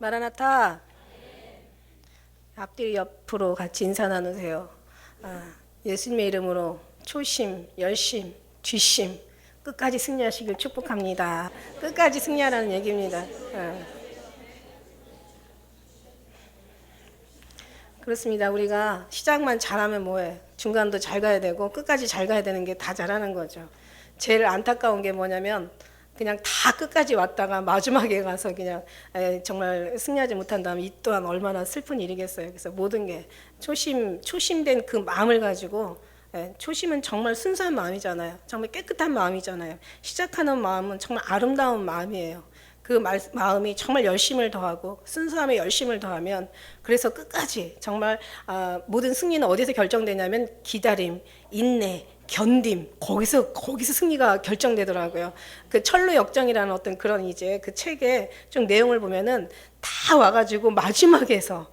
마라나타. 앞뒤 옆으로 같이 인사 나누세요. 예수님의 이름으로 초심, 열심, 뒷심 끝까지 승리하시길 축복합니다. 끝까지 승리하라는 얘기입니다. 그렇습니다. 우리가 시작만 잘하면 뭐해? 중간도 잘 가야 되고 끝까지 잘 가야 되는 게 다 잘하는 거죠. 제일 안타까운 게 뭐냐면 그냥 다 끝까지 왔다가 마지막에 가서 그냥 정말 승리하지 못한다면 이 또한 얼마나 슬픈 일이겠어요. 그래서 모든 게 초심된 그 마음을 가지고, 초심은 정말 순수한 마음이잖아요. 정말 깨끗한 마음이잖아요. 시작하는 마음은 정말 아름다운 마음이에요. 그 마음이 정말 열심을 더하고 순수함에 열심을 더하면, 그래서 끝까지 정말 모든 승리는 어디서 결정되냐면 기다림, 인내, 견딤, 거기서 승리가 결정되더라고요. 그 철로 역정이라는 어떤 그런 이제 그 책의 좀 내용을 보면은 다 와가지고 마지막에서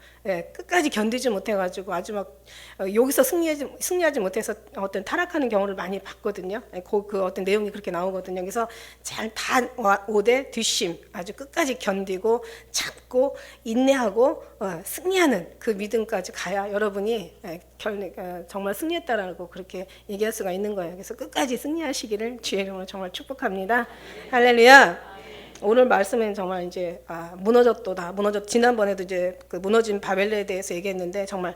끝까지 견디지 못해가지고 아주 막 여기서 승리하지 못해서 어떤 타락하는 경우를 많이 봤거든요. 그 어떤 내용이 그렇게 나오거든요. 그래서 잘 다 오되 뒷심 아주 끝까지 견디고 참고 인내하고 승리하는 그 믿음까지 가야 여러분이 정말 승리했다라고 그렇게 얘기할 수가 있는 거예요. 그래서 끝까지 승리하시기를 주의 이름으로 정말 축복합니다. 할렐루야. 오늘 말씀은 정말 이제 무너졌도다. 지난번에도 이제 그 무너진 바벨론에 대해서 얘기했는데 정말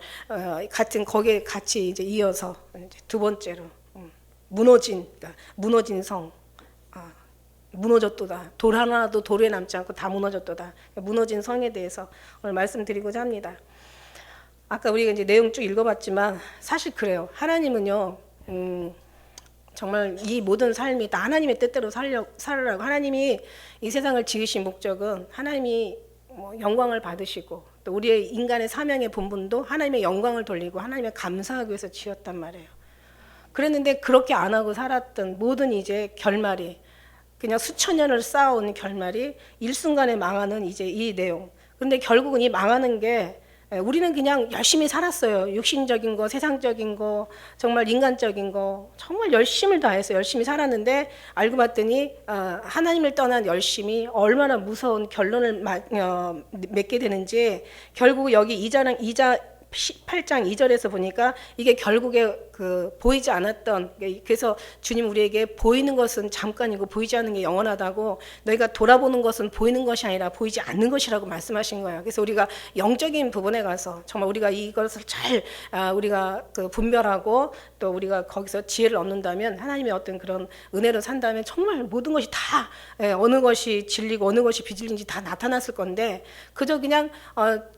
같은 거기에 같이 이제 이어서 이제 두 번째로 무너진 성, 무너졌도다. 돌 하나도 돌에 남지 않고 다 무너졌도다. 무너진 성에 대해서 오늘 말씀드리고자 합니다. 아까 우리가 이제 내용 쭉 읽어봤지만 사실 그래요. 하나님은요. 정말 이 모든 삶이 다 하나님의 뜻대로 살으라고. 하나님이 이 세상을 지으신 목적은 하나님이 영광을 받으시고 또 우리의 인간의 사명의 본분도 하나님의 영광을 돌리고 하나님의 감사하기 위해서 지었단 말이에요. 그랬는데 그렇게 안 하고 살았던 모든 이제 결말이 그냥 수천 년을 쌓아온 결말이 일순간에 망하는 이제 이 내용. 근데 결국은 이 망하는 게 우리는 그냥 열심히 살았어요. 육신적인 거, 세상적인 거, 정말 인간적인 거 정말 열심을 다해서 열심히 살았는데 알고 봤더니 하나님을 떠난 열심이 얼마나 무서운 결론을 맺게 되는지 결국 여기 8장 2절에서 보니까 이게 결국에 그 보이지 않았던, 그래서 주님 우리에게 보이는 것은 잠깐이고 보이지 않는 게 영원하다고, 너희가 돌아보는 것은 보이는 것이 아니라 보이지 않는 것이라고 말씀하신 거예요. 그래서 우리가 영적인 부분에 가서 정말 우리가 이것을 잘 우리가 그 분별하고 또 우리가 거기서 지혜를 얻는다면 하나님의 어떤 그런 은혜로 산다면 정말 모든 것이 다 어느 것이 진리고 어느 것이 비진리인지 다 나타났을 건데 그저 그냥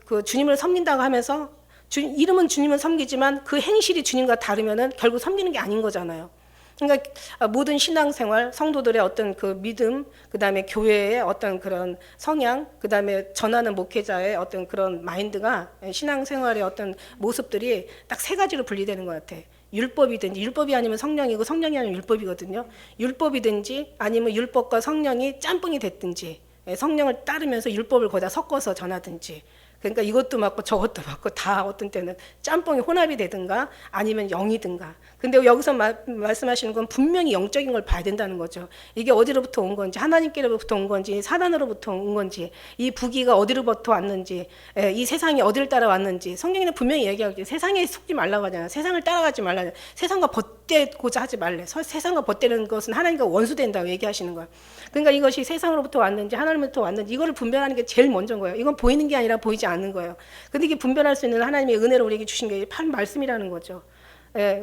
그 주님을 섬긴다고 하면서 이름은 주님을 섬기지만 그 행실이 주님과 다르면은 결국 섬기는 게 아닌 거잖아요. 그러니까 모든 신앙생활, 성도들의 어떤 그 믿음, 그 다음에 교회의 어떤 그런 성향, 그 다음에 전하는 목회자의 어떤 그런 마인드가 신앙생활의 어떤 모습들이 딱 세 가지로 분리되는 것 같아. 율법이든지, 율법이 아니면 성령이고 성령이 아니면 율법이거든요. 율법이든지 아니면 율법과 성령이 짬뽕이 됐든지, 성령을 따르면서 율법을 거기다 섞어서 전하든지. 그러니까 이것도 맞고 저것도 맞고 다 어떤 때는 짬뽕이 혼합이 되든가 아니면 영이든가. 근데 여기서 말씀하시는 건 분명히 영적인 걸 봐야 된다는 거죠. 이게 어디로부터 온 건지, 하나님께로부터 온 건지, 사단으로부터 온 건지, 이 부귀가 어디로부터 왔는지, 이 세상이 어디를 따라왔는지. 성경에는 분명히 얘기하고 세상에 속지 말라고 하잖아요. 세상을 따라가지 말라. 세상과 벗대고자 하지 말래. 세상과 벗대는 것은 하나님과 원수된다고 얘기하시는 거예요. 그러니까 이것이 세상으로부터 왔는지 하나님으로부터 왔는지 이거를 분별하는 게 제일 먼저인 거예요. 이건 보이는 게 아니라 보이지 않는 거예요. 근데 이게 분별할 수 있는 하나님의 은혜를 우리에게 주신 게 말씀이라는 거죠.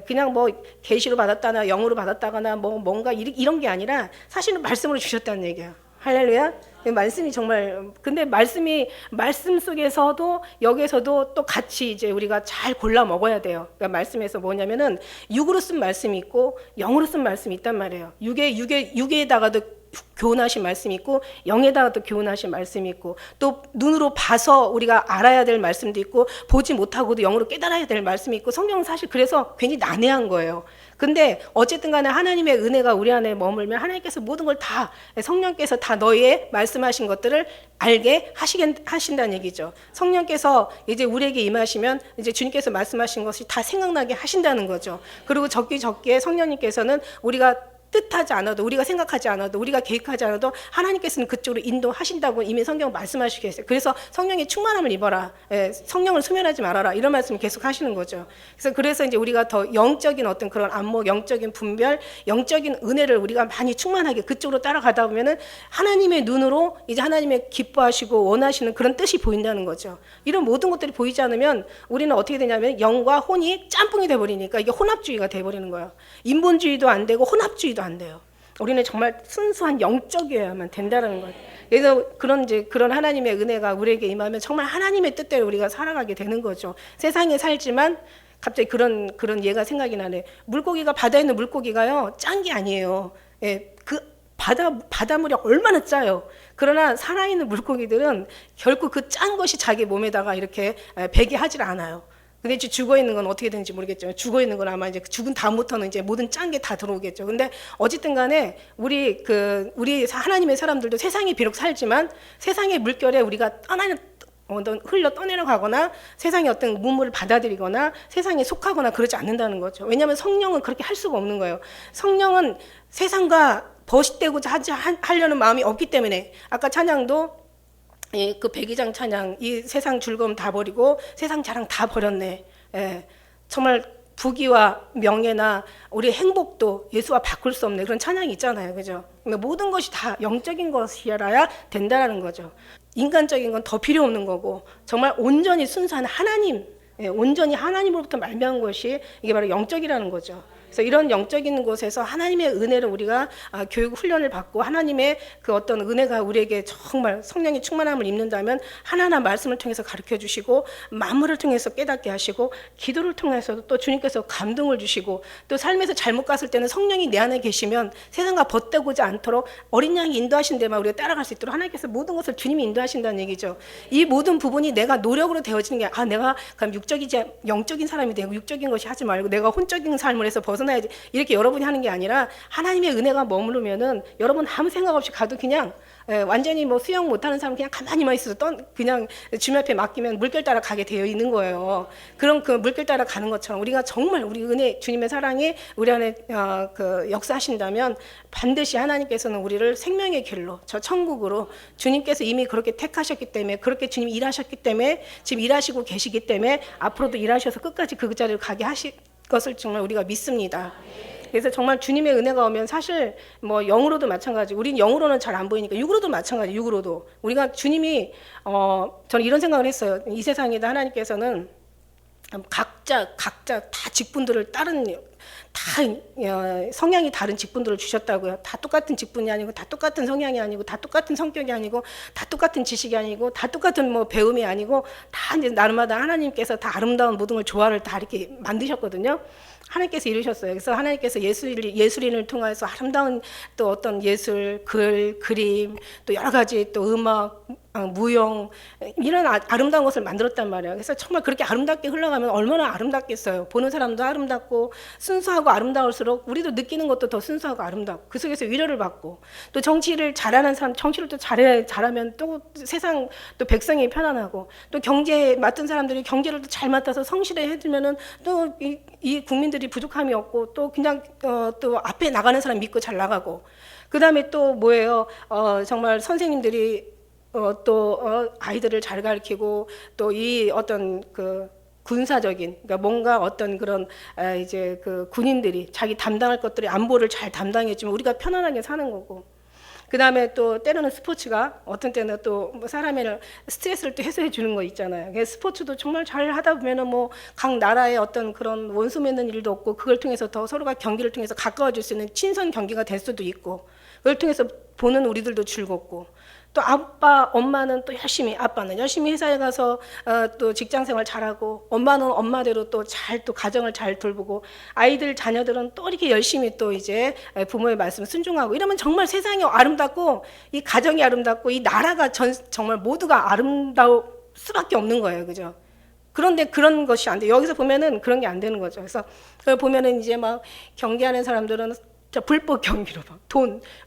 그냥 뭐 계시로 받았다나 영으로 받았다거나 뭔가 이런 게 아니라 사실은 말씀으로 주셨다는 얘기예요. 할렐루야. 말씀이 정말, 근데 말씀 속에서도 여기에서도 또 같이 이제 우리가 잘 골라 먹어야 돼요. 그러니까 말씀에서 뭐냐면은 육으로 쓴 말씀이 있고 영으로 쓴 말씀이 있단 말이에요. 육에다가도 교훈하신 말씀이 있고 영에다가도 교훈하신 말씀이 있고 또 눈으로 봐서 우리가 알아야 될 말씀도 있고 보지 못하고도 영으로 깨달아야 될 말씀이 있고 성경은 사실 그래서 괜히 난해한 거예요. 근데 어쨌든 간에 하나님의 은혜가 우리 안에 머물면 하나님께서 모든 걸 다 성령께서 다 너희의 말씀하신 것들을 알게 하신다는 얘기죠. 성령께서 이제 우리에게 임하시면 이제 주님께서 말씀하신 것이 다 생각나게 하신다는 거죠. 그리고 적기에 성령님께서는 우리가 뜻하지 않아도, 우리가 생각하지 않아도, 우리가 계획하지 않아도 하나님께서는 그쪽으로 인도하신다고 이미 성경 말씀하시고 계세요. 그래서 성령의 충만함을 입어라, 성령을 소멸하지 말아라, 이런 말씀을 계속 하시는 거죠. 그래서 이제 우리가 더 영적인 어떤 그런 안목, 영적인 분별, 영적인 은혜를 우리가 많이 충만하게 그쪽으로 따라가다 보면은 하나님의 눈으로 이제 하나님의 기뻐하시고 원하시는 그런 뜻이 보인다는 거죠. 이런 모든 것들이 보이지 않으면 우리는 어떻게 되냐면 영과 혼이 짬뽕이 돼버리니까 이게 혼합주의가 돼버리는 거예요. 인본주의도 안 되고 혼합주의도 안 돼요. 우리는 정말 순수한 영적이어야만 된다는 거예요. 그래서 그런 하나님의 은혜가 우리에게 임하면 정말 하나님의 뜻대로 우리가 살아가게 되는 거죠. 세상에 살지만 갑자기 그런 예가 생각이 나네. 물고기가, 바다에 있는 물고기가요, 짠 게 아니에요. 그 바닷물이 얼마나 짜요. 그러나 살아있는 물고기들은 결국 그 짠 것이 자기 몸에다가 이렇게 배게 하질 않아요. 근데 죽어 있는 건 어떻게 되는지 모르겠지만, 죽어 있는 건 아마 이제 죽은 다음부터는 이제 모든 짠 게 다 들어오겠죠. 근데 어쨌든 간에 우리 하나님의 사람들도 세상에 비록 살지만 세상의 물결에 우리가 흘러 떠내려가거나 세상의 어떤 문물을 받아들이거나 세상에 속하거나 그러지 않는다는 거죠. 왜냐하면 성령은 그렇게 할 수가 없는 거예요. 성령은 세상과 버식되고자 하려는 마음이 없기 때문에, 아까 찬양도 그 백이장 찬양, 이 세상 즐거움 다 버리고 세상 자랑 다 버렸네. 정말 부귀와 명예나 우리 행복도 예수와 바꿀 수 없네, 그런 찬양이 있잖아요, 그죠? 그러니까 모든 것이 다 영적인 것이라야 된다는 거죠. 인간적인 건 더 필요 없는 거고, 정말 온전히 순수한 하나님, 온전히 하나님으로부터 말미암은 것이 이게 바로 영적이라는 거죠. 그래서 이런 영적인 곳에서 하나님의 은혜를 우리가 교육 훈련을 받고 하나님의 그 어떤 은혜가 우리에게 정말 성령의 충만함을 입는다면 하나하나 말씀을 통해서 가르쳐 주시고, 만물을 통해서 깨닫게 하시고, 기도를 통해서도 또 주님께서 감동을 주시고, 또 삶에서 잘못 갔을 때는 성령이 내 안에 계시면 세상과 벗대고지 않도록 어린 양이 인도하신 데만 우리가 따라갈 수 있도록 하나님께서 모든 것을 주님이 인도하신다는 얘기죠. 이 모든 부분이 내가 노력으로 되어지는 게, 내가 그럼 육적이지 영적인 사람이 되고 육적인 것이 하지 말고 내가 혼적인 삶을 해서 벗어나야지, 이렇게 여러분이 하는 게 아니라 하나님의 은혜가 머무르면은 여러분 아무 생각 없이 가도 그냥 완전히 뭐 수영 못하는 사람 그냥 가만히만 있어서 그냥 주님 앞에 맡기면 물결 따라 가게 되어 있는 거예요. 그런 그 물결 따라 가는 것처럼 우리가 정말 우리 은혜, 주님의 사랑이 우리 안에 역사하신다면 반드시 하나님께서는 우리를 생명의 길로, 저 천국으로, 주님께서 이미 그렇게 택하셨기 때문에, 그렇게 주님이 일하셨기 때문에, 지금 일하시고 계시기 때문에 앞으로도 일하셔서 끝까지 그 자리를 가게 하실 것을 정말 우리가 믿습니다. 그래서 정말 주님의 은혜가 오면 사실 뭐 영으로도 마찬가지, 우린 영으로는 잘 안 보이니까 육으로도 마찬가지, 육으로도 우리가 주님이 저는 이런 생각을 했어요. 이 세상에다 하나님께서는 각자 다 직분들을 다 성향이 다른 직분들을 주셨다고요. 다 똑같은 직분이 아니고, 다 똑같은 성향이 아니고, 다 똑같은 성격이 아니고, 다 똑같은 지식이 아니고, 다 똑같은 뭐 배움이 아니고, 다 이제 나름마다 하나님께서 다 아름다운 모든 걸 조화를 다 이렇게 만드셨거든요. 하나님께서 이루셨어요. 그래서 하나님께서 예술인을 통해서 아름다운 또 어떤 예술, 글, 그림, 또 여러 가지 또 음악, 무용, 이런 아름다운 것을 만들었단 말이에요. 그래서 정말 그렇게 아름답게 흘러가면 얼마나 아름답겠어요. 보는 사람도 아름답고 순수하고 아름다울수록 우리도 느끼는 것도 더 순수하고 아름답고, 그 속에서 위로를 받고, 또 정치를 잘하는 사람, 정치를 또 잘하면 또 세상, 또 백성이 편안하고, 또 경제에 맡은 사람들이 경제를 또 잘 맡아서 성실히 해주면은 또 이 국민들이 부족함이 없고, 또 그냥 또 앞에 나가는 사람 믿고 잘 나가고, 그 다음에 또 뭐예요? 정말 선생님들이 아이들을 잘 가르치고, 또 이 어떤 그 군사적인, 그러니까 뭔가 어떤 그런 이제 그 군인들이 자기 담당할 것들이 안보를 잘 담당해주면 우리가 편안하게 사는 거고, 그 다음에 또 때로는 스포츠가 어떤 때는 또 뭐 사람의 스트레스를 또 해소해 주는 거 있잖아요. 스포츠도 정말 잘 하다 보면은 뭐 각 나라의 어떤 그런 원수 맺는 일도 없고, 그걸 통해서 더 서로가 경기를 통해서 가까워질 수 있는 친선 경기가 될 수도 있고, 그걸 통해서 보는 우리들도 즐겁고, 또 아빠, 엄마는 또 아빠는 열심히 회사에 가서 또 직장 생활 잘하고, 엄마는 엄마대로 또 가정을 잘 돌보고, 아이들, 자녀들은 또 이렇게 열심히 또 이제 부모의 말씀 순종하고, 이러면 정말 세상이 아름답고, 이 가정이 아름답고, 이 나라가 정말 모두가 아름다울 수밖에 없는 거예요. 그죠? 그런데 그런 것이 안 돼. 여기서 보면은 그런 게 안 되는 거죠. 그래서 그걸 보면은 이제 막 경기하는 사람들은 불법 경기로 막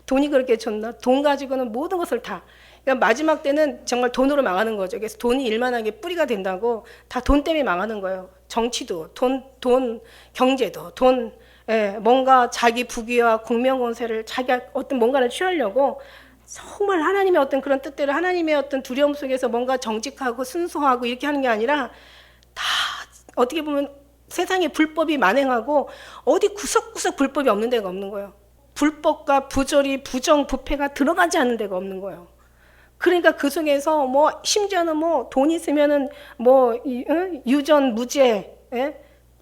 돈이 그렇게 좋나? 돈 가지고는 모든 것을 다. 그러니까 마지막 때는 정말 돈으로 망하는 거죠. 그래서 돈이 일만하게 뿌리가 된다고 다 돈 때문에 망하는 거예요. 정치도 돈, 경제도 돈, 뭔가 자기 부귀와 공명권세를 자기가 어떤 뭔가를 취하려고 정말 하나님의 어떤 그런 뜻대로 하나님의 어떤 두려움 속에서 뭔가 정직하고 순수하고 이렇게 하는 게 아니라 다 어떻게 보면 세상에 불법이 만행하고 어디 구석구석 불법이 없는 데가 없는 거예요. 불법과 부조리, 부정, 부패가 들어가지 않는 데가 없는 거예요. 그러니까 그 속에서 뭐 심지어는 뭐 돈 있으면은 뭐 유전 무죄,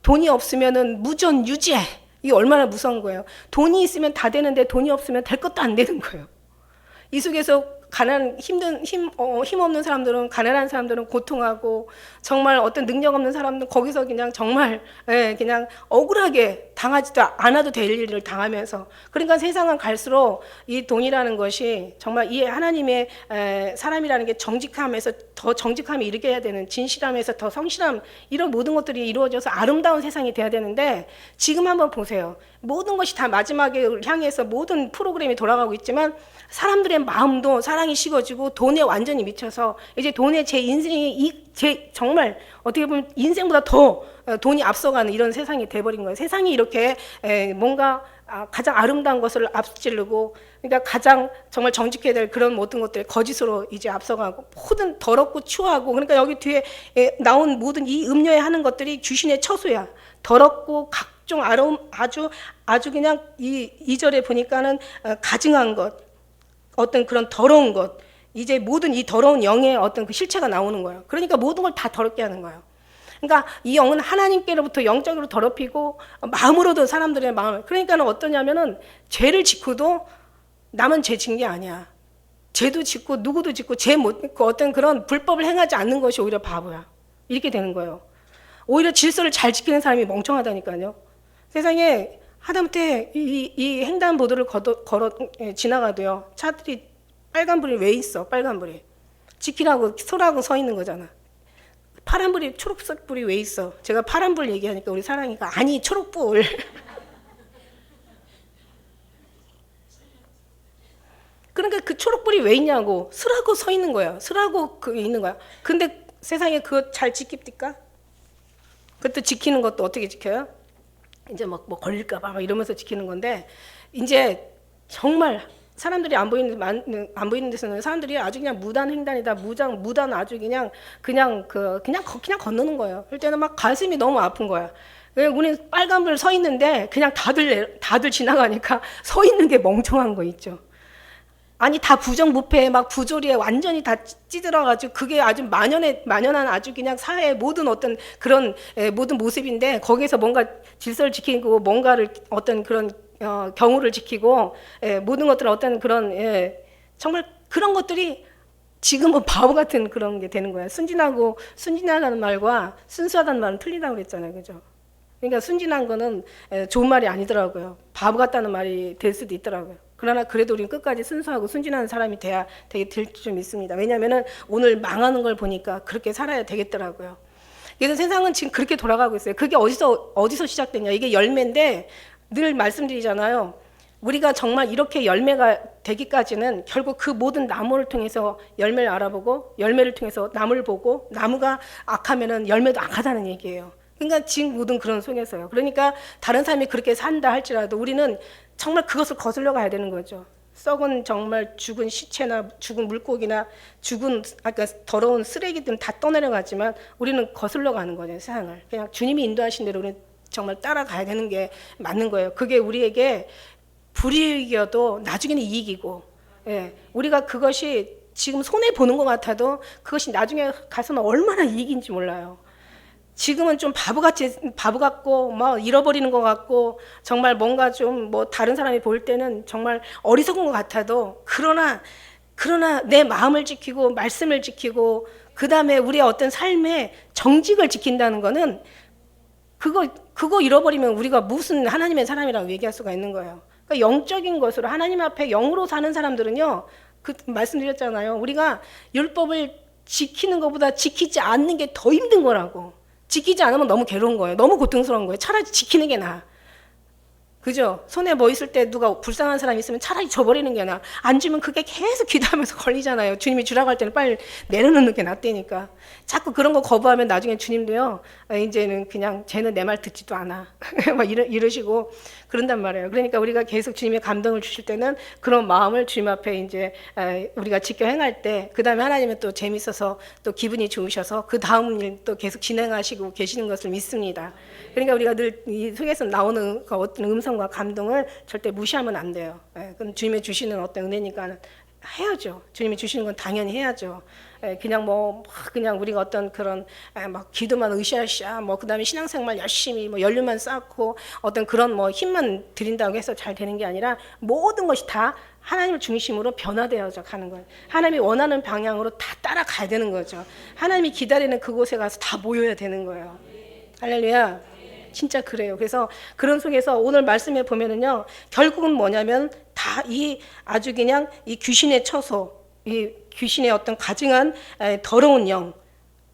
돈이 없으면은 무전 유죄. 이게 얼마나 무서운 거예요. 돈이 있으면 다 되는데 돈이 없으면 될 것도 안 되는 거예요. 이 속에서 힘 없는 사람들은, 가난한 사람들은 고통하고, 정말 어떤 능력 없는 사람들은 거기서 그냥 정말, 그냥 억울하게 당하지도 않아도 될 일을 당하면서. 그러니까 세상은 갈수록 이 돈이라는 것이 정말 이 하나님의 사람이라는 게 정직함에서 더 정직함이 이르게 해야 되는, 진실함에서 더 성실함, 이런 모든 것들이 이루어져서 아름다운 세상이 돼야 되는데, 지금 한번 보세요. 모든 것이 다 마지막에 향해서 모든 프로그램이 돌아가고 있지만 사람들의 마음도 사랑이 식어지고 돈에 완전히 미쳐서 이제 돈에 제 인생이 정말 어떻게 보면 인생보다 더 돈이 앞서가는 이런 세상이 돼버린 거예요. 세상이 이렇게 뭔가 가장 아름다운 것을 앞지르고, 그러니까 가장 정말 정직해야 될 그런 모든 것들 거짓으로 이제 앞서가고, 모든 더럽고 추하고, 그러니까 여기 뒤에 나온 모든 이 음료에 하는 것들이 귀신의 처소야. 더럽고 각종 아주 그냥 이 절에 보니까는 가증한 것, 어떤 그런 더러운 것, 이제 모든 이 더러운 영의 어떤 그 실체가 나오는 거예요. 그러니까 모든 걸 다 더럽게 하는 거예요. 그러니까 이 영은 하나님께로부터 영적으로 더럽히고 마음으로도 사람들의 마음을, 그러니까는 어떠냐면은 죄를 짓고도 남은 죄 진 게 아니야. 죄도 짓고 누구도 짓고 죄 못 짓고 어떤 그런 불법을 행하지 않는 것이 오히려 바보야. 이렇게 되는 거예요. 오히려 질서를 잘 지키는 사람이 멍청하다니까요. 세상에 하다못해 이 횡단보도를 지나가도요, 차들이 빨간불이 왜 있어? 빨간불이 지키라고 서라고 서 있는 거잖아. 파란불이, 초록색 불이 왜 있어? 제가 파란불 얘기하니까 우리 사랑이가 아니 초록불. 그러니까 그 초록불이 왜 있냐고, 서라고 서 있는 거야. 서라고 그게 있는 거야. 근데 세상에 그거 잘 지킵니까? 그것도 지키는 것도 어떻게 지켜요? 이제 막 뭐 걸릴까봐 막 이러면서 지키는 건데, 이제 정말 사람들이 안 보이는 데서는 사람들이 아주 그냥 무단 횡단이다, 무단 아주 그냥 건너는 거예요. 그럴 때는 막 가슴이 너무 아픈 거야. 우리는 빨간불 서 있는데 그냥 다들 지나가니까 서 있는 게 멍청한 거 있죠. 아니 다 부정부패에 막 부조리에 완전히 다 찌들어가지고 그게 아주 만연한 아주 그냥 사회의 모든 어떤 그런 모든 모습인데, 거기에서 뭔가 질서를 지키고 뭔가를 어떤 그런 경우를 지키고 모든 것들은 어떤 그런 정말 그런 것들이 지금은 바보 같은 그런 게 되는 거야. 순진하다는 말과 순수하다는 말은 틀리다고 그랬잖아요, 그죠? 그러니까 순진한 거는 좋은 말이 아니더라고요. 바보 같다는 말이 될 수도 있더라고요. 그러나 그래도 우리는 끝까지 순수하고 순진한 사람이 돼야 되게 될 좀 있습니다. 왜냐하면은 오늘 망하는 걸 보니까 그렇게 살아야 되겠더라고요. 그래서 세상은 지금 그렇게 돌아가고 있어요. 그게 어디서 시작됐냐? 이게 열매인데 늘 말씀드리잖아요. 우리가 정말 이렇게 열매가 되기까지는 결국 그 모든 나무를 통해서 열매를 알아보고, 열매를 통해서 나무를 보고, 나무가 악하면은 열매도 악하다는 얘기예요. 그러니까 지금 모든 그런 속에서요. 그러니까 다른 사람이 그렇게 산다 할지라도 우리는 정말 그것을 거슬러 가야 되는 거죠. 썩은 정말 죽은 시체나 죽은 물고기나 죽은 아까 더러운 쓰레기들은 다 떠내려가지만 우리는 거슬러 가는 거죠, 세상을. 그냥 주님이 인도하신 대로 우리는 정말 따라가야 되는 게 맞는 거예요. 그게 우리에게 불이익이어도 나중에는 이익이고, 우리가 그것이 지금 손해 보는 것 같아도 그것이 나중에 가서는 얼마나 이익인지 몰라요. 지금은 좀 바보 같고 막 잃어버리는 것 같고 정말 뭔가 좀 뭐 다른 사람이 볼 때는 정말 어리석은 것 같아도, 그러나 내 마음을 지키고 말씀을 지키고 그 다음에 우리의 어떤 삶의 정직을 지킨다는 거는 그거 잃어버리면 우리가 무슨 하나님의 사람이라고 얘기할 수가 있는 거예요. 그러니까 영적인 것으로 하나님 앞에 영으로 사는 사람들은요, 그 말씀드렸잖아요. 우리가 율법을 지키는 것보다 지키지 않는 게 더 힘든 거라고. 지키지 않으면 너무 괴로운 거예요. 너무 고통스러운 거예요. 차라리 지키는 게 나아. 그죠? 손에 뭐 있을 때 누가 불쌍한 사람이 있으면 차라리 줘버리는 게 나아. 안 주면 그게 계속 기도하면서 걸리잖아요. 주님이 주라고 할 때는 빨리 내려놓는 게 낫다니까. 자꾸 그런 거 거부하면 나중에 주님도요, 이제는 그냥 쟤는 내 말 듣지도 않아. 막 이러시고 그런단 말이에요. 그러니까 우리가 계속 주님의 감동을 주실 때는 그런 마음을 주님 앞에 이제 우리가 지켜 행할 때, 그 다음에 하나님은 또 재밌어서 또 기분이 좋으셔서 그 다음 일 또 계속 진행하시고 계시는 것을 믿습니다. 그러니까 우리가 늘 이 속에서 나오는 그 어떤 음성과 감동을 절대 무시하면 안 돼요. 그건 주님이 주시는 어떤 은혜니까 해야죠. 주님이 주시는 건 당연히 해야죠. 그냥 그냥 우리가 어떤 그런 막 기도만 으쌰으쌰 그다음에 신앙생활 열심히 연륜만 쌓고 어떤 그런 힘만 드린다고 해서 잘 되는 게 아니라 모든 것이 다 하나님을 중심으로 변화되어져 가는 거예요. 하나님이 원하는 방향으로 다 따라가야 되는 거죠. 하나님이 기다리는 그곳에 가서 다 모여야 되는 거예요. 할렐루야. 진짜 그래요. 그래서 그런 속에서 오늘 말씀에 보면은요, 결국은 뭐냐면 다 아주 그냥 이 귀신의 처소, 이 귀신의 어떤 가증한 더러운 영,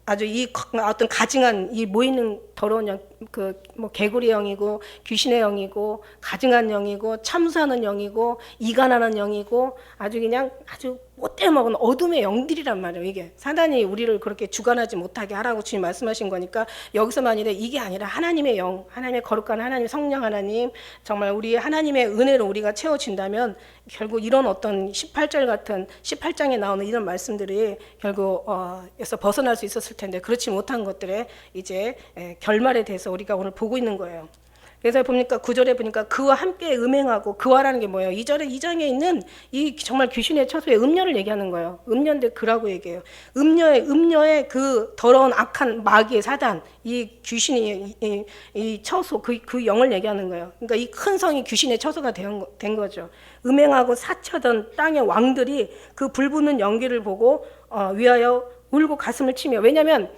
아주 이 어떤 가증한 이 모이는 더러운 영, 개구리 영이고 귀신의 영이고 가증한 영이고 참수하는 영이고 이간하는 영이고 아주 그냥 아주 못돼 먹은 어둠의 영들이란 말이에요. 이게 사단이 우리를 그렇게 주관하지 못하게 하라고 주님 말씀하신 거니까, 여기서 만일에 이게 아니라 하나님의 영, 하나님의 거룩한 하나님, 성령 하나님, 정말 우리 하나님의 은혜로 우리가 채워진다면 결국 이런 어떤 18절 같은 18장에 나오는 이런 말씀들이 결국 에서 벗어날 수 있었을 텐데, 그렇지 못한 것들의 이제 결말에 대해서 우리가 오늘 보고 있는 거예요. 그래서 보니까 9절에 보니까 그와 함께 음행하고, 그와라는 게 뭐예요? 2장에 있는 이 정말 귀신의 처소의 음녀를 얘기하는 거예요. 음녀인데 그라고 얘기해요. 음녀의 그 더러운 악한 마귀의 사단, 이 귀신이 이 처소, 그 영을 얘기하는 거예요. 그러니까 이 큰 성이 귀신의 처소가 된 거죠. 음행하고 사처던 땅의 왕들이 그 불붙는 연기를 보고 위하여 울고 가슴을 치며, 왜냐하면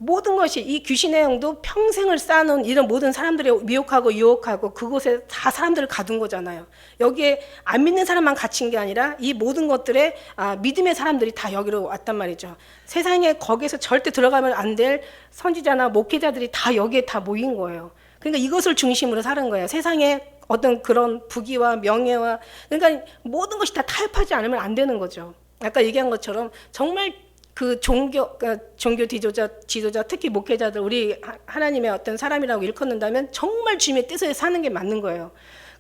모든 것이 이 귀신의 영도 평생을 쌓아놓은 이런 모든 사람들이 미혹하고 유혹하고 그곳에 다 사람들을 가둔 거잖아요. 여기에 안 믿는 사람만 갇힌 게 아니라 이 모든 것들에 믿음의 사람들이 다 여기로 왔단 말이죠. 세상에 거기에서 절대 들어가면 안 될 선지자나 목회자들이 다 여기에 다 모인 거예요. 그러니까 이것을 중심으로 사는 거예요. 세상에 어떤 그런 부귀와 명예와, 그러니까 모든 것이 다 타협하지 않으면 안 되는 거죠. 아까 얘기한 것처럼 정말 그 종교 지도자, 특히 목회자들, 우리 하나님의 어떤 사람이라고 일컫는다면 정말 주님의 뜻에 사는 게 맞는 거예요.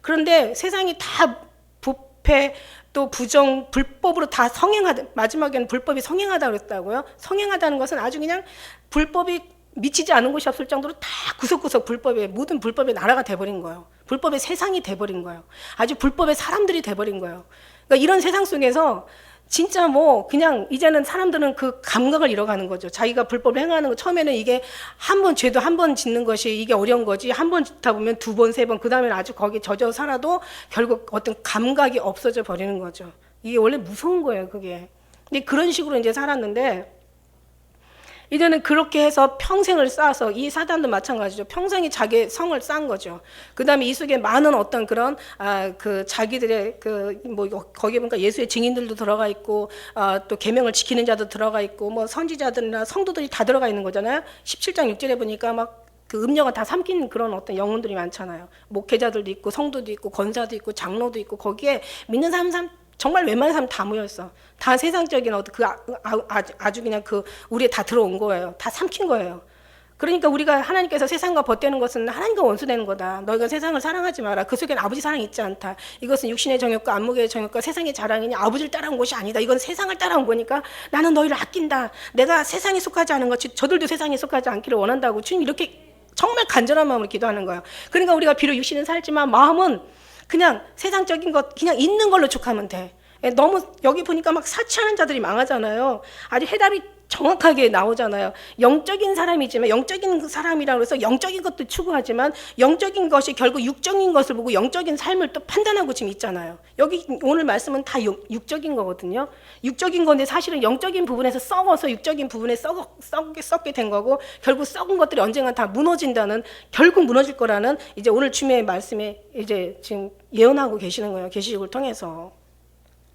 그런데 세상이 다 부패, 또 부정, 불법으로 다 성행하다, 마지막에는 불법이 성행하다고 그랬다고요. 성행하다는 것은 아주 그냥 불법이 미치지 않은 곳이 없을 정도로 다 구석구석 모든 불법의 나라가 돼버린 거예요. 불법의 세상이 돼버린 거예요. 아주 불법의 사람들이 돼버린 거예요. 그러니까 이런 세상 속에서 진짜 그냥 이제는 사람들은 그 감각을 잃어가는 거죠. 자기가 불법을 행하는 거, 처음에는 이게 죄도 한 번 짓는 것이 이게 어려운 거지, 한 번 짓다 보면 두 번, 세 번, 그 다음에는 아주 거기에 젖어 살아도 결국 어떤 감각이 없어져 버리는 거죠. 이게 원래 무서운 거예요, 그게. 근데 그런 식으로 이제 살았는데, 이제는 그렇게 해서 평생을 쌓아서, 이 사단도 마찬가지죠. 평생이 자기의 성을 쌓은 거죠. 그 다음에 이 속에 많은 어떤 그런, 자기들의 거기에 보니까 예수의 증인들도 들어가 있고, 또 계명을 지키는 자도 들어가 있고, 선지자들이나 성도들이 다 들어가 있는 거잖아요. 17장 6절에 보니까 그 음녀가 다 삼킨 그런 어떤 영혼들이 많잖아요. 목회자들도 있고, 성도도 있고, 권사도 있고, 장로도 있고, 거기에 믿는 사람 정말 웬만한 사람 다 모였어. 다 세상적인 아주 그냥 우리에 다 들어온 거예요. 다 삼킨 거예요. 그러니까 우리가 하나님께서 세상과 벗대는 것은 하나님과 원수되는 거다. 너희가 세상을 사랑하지 마라. 그 속에는 아버지 사랑이 있지 않다. 이것은 육신의 정욕과 안목의 정욕과 세상의 자랑이니 아버지를 따라온 것이 아니다. 이건 세상을 따라온 거니까 나는 너희를 아낀다. 내가 세상에 속하지 않은 것이 저들도 세상에 속하지 않기를 원한다고 주님 이렇게 정말 간절한 마음으로 기도하는 거예요. 그러니까 우리가 비록 육신은 살지만 마음은 그냥 세상적인 것 그냥 있는 걸로 족하면 돼. 너무 여기 보니까 사치하는 자들이 망하잖아요. 아주 해답이 정확하게 나오잖아요. 영적인 사람이지만, 영적인 사람이라고 해서 영적인 것도 추구하지만 영적인 것이 결국 육적인 것을 보고 영적인 삶을 또 판단하고 지금 있잖아요. 여기 오늘 말씀은 다 육적인 거거든요. 육적인 건데 사실은 영적인 부분에서 썩어서 육적인 부분에 썩게 된 거고, 결국 썩은 것들이 언젠가 다 무너진다는, 결국 무너질 거라는 이제 오늘 주님의 말씀에 이제 지금 예언하고 계시는 거예요. 계시록을 통해서.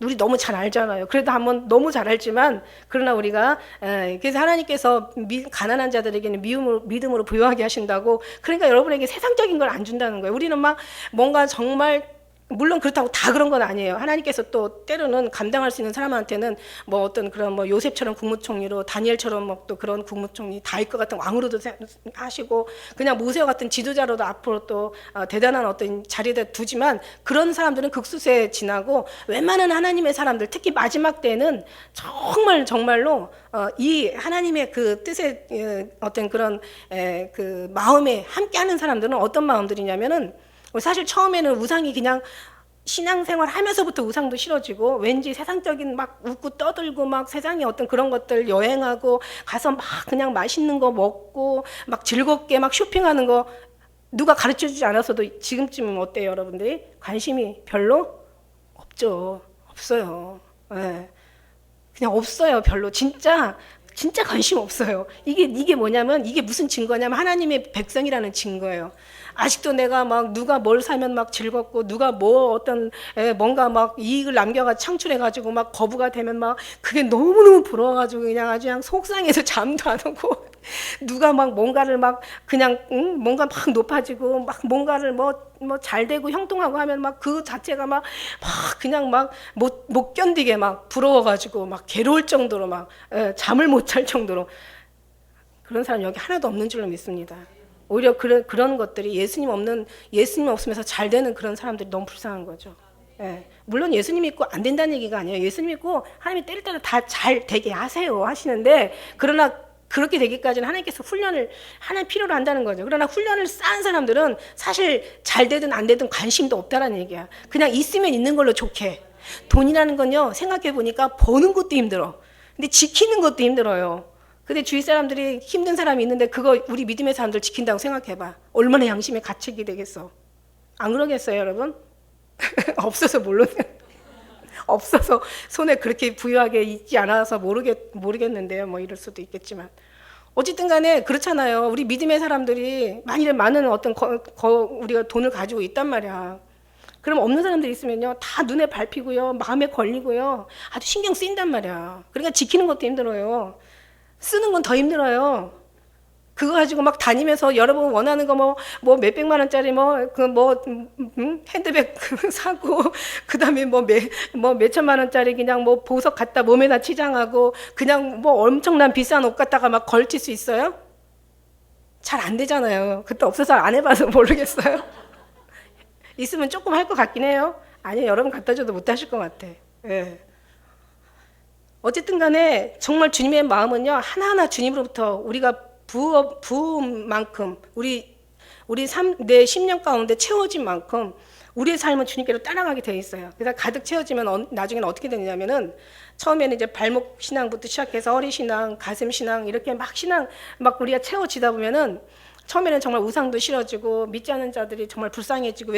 우리 너무 잘 알잖아요. 그래도 한번 너무 잘 알지만 그러나 우리가 그래서 하나님께서 가난한 자들에게는 믿음으로 부유하게 하신다고. 그러니까 여러분에게 세상적인 걸 안 준다는 거예요. 우리는 막 뭔가 정말 물론 그렇다고 다 그런 건 아니에요. 하나님께서 또 때로는 감당할 수 있는 사람한테는 뭐 어떤 그런 뭐 요셉처럼 국무총리로, 다니엘처럼 뭐 또 그런 국무총리, 다윗과 같은 왕으로도 하시고, 그냥 모세와 같은 지도자로도 앞으로 또 대단한 어떤 자리에 두지만, 그런 사람들은 극수세 지나고 웬만한 하나님의 사람들, 특히 마지막 때는 정말 정말로 이 하나님의 그 뜻에 어떤 그런 그 마음에 함께하는 사람들은 어떤 마음들이냐면은, 사실 처음에는 우상이 그냥 신앙생활 하면서부터 우상도 싫어지고, 왠지 세상적인 막 웃고 떠들고 막 세상에 어떤 그런 것들 여행하고 가서 막 그냥 맛있는 거 먹고 막 즐겁게 막 쇼핑하는 거 누가 가르쳐 주지 않았어도 지금쯤은 어때요, 여러분들이? 관심이 별로 없죠. 없어요. 네. 그냥 없어요, 별로. 진짜 관심 없어요. 이게 뭐냐면, 이게 무슨 증거냐면 하나님의 백성이라는 증거예요. 아직도 내가 막 누가 뭘 사면 막 즐겁고, 누가 뭐 어떤 뭔가 막 이익을 남겨가 창출해가지고 막 거부가 되면 막 그게 너무너무 부러워가지고 그냥 아주 그냥 속상해서 잠도 안 오고, 누가 막 뭔가를 막 그냥 뭔가 막 높아지고 막 뭔가를 뭐 잘 되고 형통하고 하면 막 그 자체가 막 그냥 막 못 견디게 막 부러워가지고 막 괴로울 정도로 막 잠을 못 잘 정도로, 그런 사람 여기 하나도 없는 줄로 믿습니다. 오히려 그런 것들이 예수님 없으면서 잘 되는 그런 사람들이 너무 불쌍한 거죠. 예. 물론 예수님 믿고 안 된다는 얘기가 아니에요. 예수님 믿고 하나님이 때릴 때는 다 잘 되게 하세요 하시는데, 그러나 그렇게 되기까지는 하나님께서 훈련을 하나님 필요로 한다는 거죠. 그러나 훈련을 쌓은 사람들은 사실 잘 되든 안 되든 관심도 없다라는 얘기야. 그냥 있으면 있는 걸로 좋게. 돈이라는 건요, 생각해 보니까 버는 것도 힘들어. 근데 지키는 것도 힘들어요. 근데 주위 사람들이 힘든 사람이 있는데 그거 우리 믿음의 사람들 지킨다고 생각해봐. 얼마나 양심의 가책이 되겠어. 안 그러겠어요, 여러분? 없어서 없어서 손에 그렇게 부유하게 있지 않아서 모르겠는데요. 뭐 이럴 수도 있겠지만. 어쨌든 간에 그렇잖아요. 우리 믿음의 사람들이 만일에 많은 어떤 우리가 돈을 가지고 있단 말이야. 그럼 없는 사람들이 있으면요, 다 눈에 밟히고요, 마음에 걸리고요, 아주 신경 쓰인단 말이야. 그러니까 지키는 것도 힘들어요. 쓰는 건 더 힘들어요. 그거 가지고 막 다니면서 여러분 원하는 거 뭐 몇백만 원짜리 핸드백 사고, 그 다음에 몇천만 원짜리 그냥 뭐 보석 갖다 몸에다 치장하고, 그냥 뭐 엄청난 비싼 옷 갖다가 막 걸칠 수 있어요? 잘 안 되잖아요. 그때 없어서 안 해봐서 모르겠어요. 있으면 조금 할 것 같긴 해요. 아니요, 여러분 갖다 줘도 못 하실 것 같아. 예. 어쨌든 간에 정말 주님의 마음은요, 하나하나 주님으로부터 우리가 부은 만큼, 내 10년 가운데 채워진 만큼 우리의 삶은 주님께로 따라가게 되어 있어요. 그래서 가득 채워지면 나중에는 어떻게 되냐면은, 처음에는 이제 발목 신앙부터 시작해서 허리 신앙, 가슴 신앙, 이렇게 막 신앙 막 우리가 채워지다 보면은, 처음에는 정말 우상도 싫어지고 믿지 않는 자들이 정말 불쌍해지고,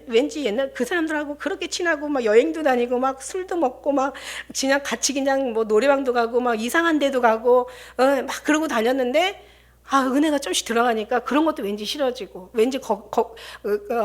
왠지 옛날 그 사람들하고 그렇게 친하고 막 여행도 다니고 막 술도 먹고 막 그냥 같이 그냥 뭐 노래방도 가고 막 이상한 데도 가고 막 그러고 다녔는데, 은혜가 좀씩 들어가니까 그런 것도 왠지 싫어지고, 왠지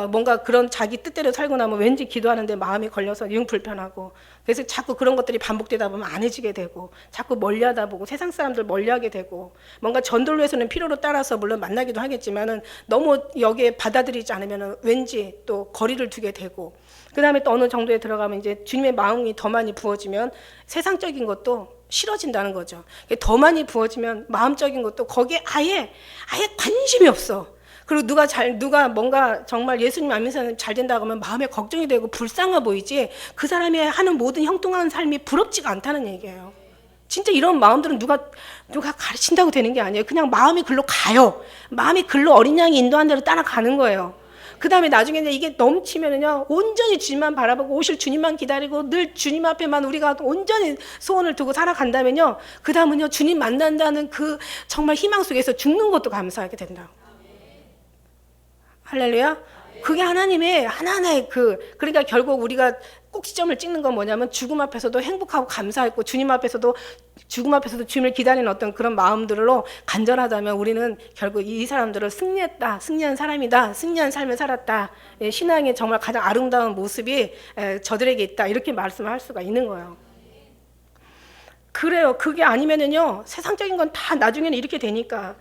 뭔가 그런 자기 뜻대로 살고 나면 왠지 기도하는데 마음이 걸려서 영 불편하고, 그래서 자꾸 그런 것들이 반복되다 보면 안 해지게 되고, 자꾸 멀리하다 보고 세상 사람들 멀리하게 되고, 뭔가 전도를 위해서는 필요로 따라서 물론 만나기도 하겠지만은 너무 여기에 받아들이지 않으면 왠지 또 거리를 두게 되고, 그 다음에 또 어느 정도에 들어가면 이제 주님의 마음이 더 많이 부어지면 세상적인 것도 싫어진다는 거죠. 더 많이 부어지면 마음적인 것도 거기에 아예 관심이 없어. 그리고 누가 뭔가 정말 예수님 알면서 잘 된다고 하면 마음에 걱정이 되고 불쌍해 보이지, 그 사람이 하는 모든 형통한 삶이 부럽지가 않다는 얘기예요. 진짜 이런 마음들은 누가 가르친다고 되는 게 아니에요. 그냥 마음이 글로 가요. 마음이 글로 어린 양이 인도한 대로 따라가는 거예요. 그 다음에 나중에 이게 넘치면은요, 온전히 주님만 바라보고 오실 주님만 기다리고 늘 주님 앞에만 우리가 온전히 소원을 두고 살아간다면요, 그 다음은요, 주님 만난다는 그 정말 희망 속에서 죽는 것도 감사하게 된다고. 할렐루야. 그게 하나님의 하나하나의 그러니까 결국 우리가 꼭지점을 찍는 건 뭐냐면 죽음 앞에서도 행복하고 감사했고 죽음 앞에서도 주님을 기다리는 어떤 그런 마음들로 간절하다면 우리는 결국 이 사람들을 승리했다, 승리한 사람이다, 승리한 삶을 살았다. 신앙의 정말 가장 아름다운 모습이 저들에게 있다. 이렇게 말씀할 수가 있는 거예요. 그래요. 그게 아니면은요, 세상적인 건 다 나중에는 이렇게 되니까.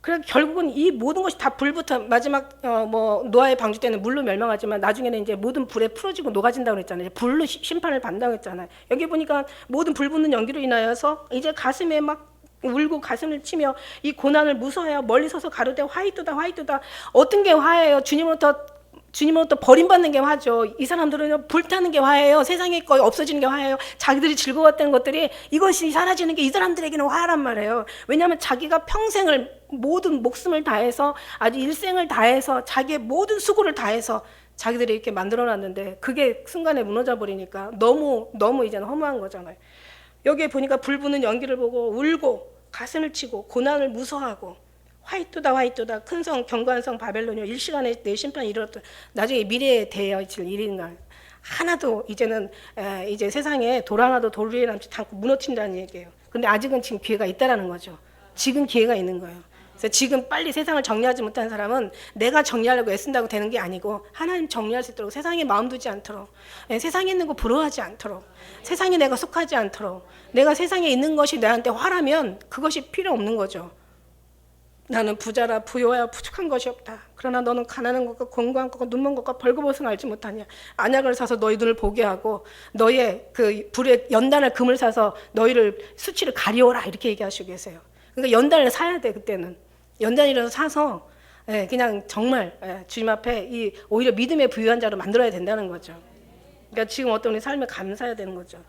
그래 결국은 이 모든 것이 다 불부터 마지막 노아의 방주 때는 물로 멸망하지만 나중에는 이제 모든 불에 풀어지고 녹아진다고 했잖아요. 불로 심판을 받는다고 했잖아요. 여기 보니까 모든 불 붙는 연기로 인하여서 이제 가슴에 막 울고 가슴을 치며 이 고난을 무서워해요. 멀리 서서 가로되 화이트다 화이트다. 어떤 게 화예요? 주님으로부터 버림받는 게 화죠. 이 사람들은 불타는 게 화예요. 세상에 거의 없어지는 게 화예요. 자기들이 즐거웠던 것들이 이것이 사라지는 게 이 사람들에게는 화란 말이에요. 왜냐하면 자기가 평생을 모든 목숨을 다해서 아주 일생을 다해서 자기의 모든 수고를 다해서 자기들이 이렇게 만들어놨는데 그게 순간에 무너져 버리니까 너무 이제는 허무한 거잖아요. 여기에 보니까 불 붙는 연기를 보고 울고 가슴을 치고 고난을 무서워하고 화이트다 화이트다 큰 성 경관성 바벨론이요 일시간에 내 심판이 이르렀다. 나중에 미래에 되어질 일인가 하나도 이제는 이제 세상에 돌 하나도 돌 위에 남지 않고 무너진다는 얘기예요. 근데 아직은 지금 기회가 있다라는 거죠. 지금 기회가 있는 거예요. 그래서 지금 빨리 세상을 정리하지 못한 사람은 내가 정리하려고 애쓴다고 되는 게 아니고 하나님 정리할 수 있도록 세상에 마음 두지 않도록 세상에 있는 거 부러워하지 않도록 세상에 내가 속하지 않도록 내가 세상에 있는 것이 나한테 화라면 그것이 필요 없는 거죠. 나는 부자라 부여야 부족한 것이 없다. 그러나 너는 가난한 것과 권고한 것과 눈먼 것과 벌거벗은 알지 못하냐. 안약을 사서 너희 눈을 보게 하고 너의 그 불에 연단을 금을 사서 너희를 수치를 가리워라 이렇게 얘기하시고 계세요. 그러니까 연단을 사야 돼. 그때는 연단이라도 사서 그냥 정말 주님 앞에 이 오히려 믿음의 부유한 자로 만들어야 된다는 거죠. 그러니까 지금 어떤 우리 삶에 감사해야 되는 거죠.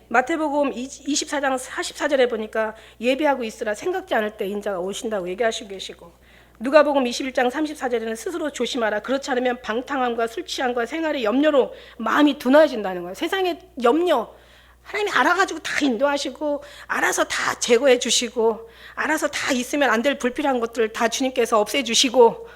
마태복음 24장 44절에 보니까 예비하고 있으라 생각지 않을 때 인자가 오신다고 얘기하시고 계시고 누가복음 21장 34절에는 스스로 조심하라 그렇지 않으면 방탕함과 술 취함과 생활의 염려로 마음이 둔해진다는 거예요. 세상의 염려 하나님이 알아가지고 다 인도하시고 알아서 다 제거해 주시고 알아서 다 있으면 안 될 불필요한 것들 다 주님께서 없애주시고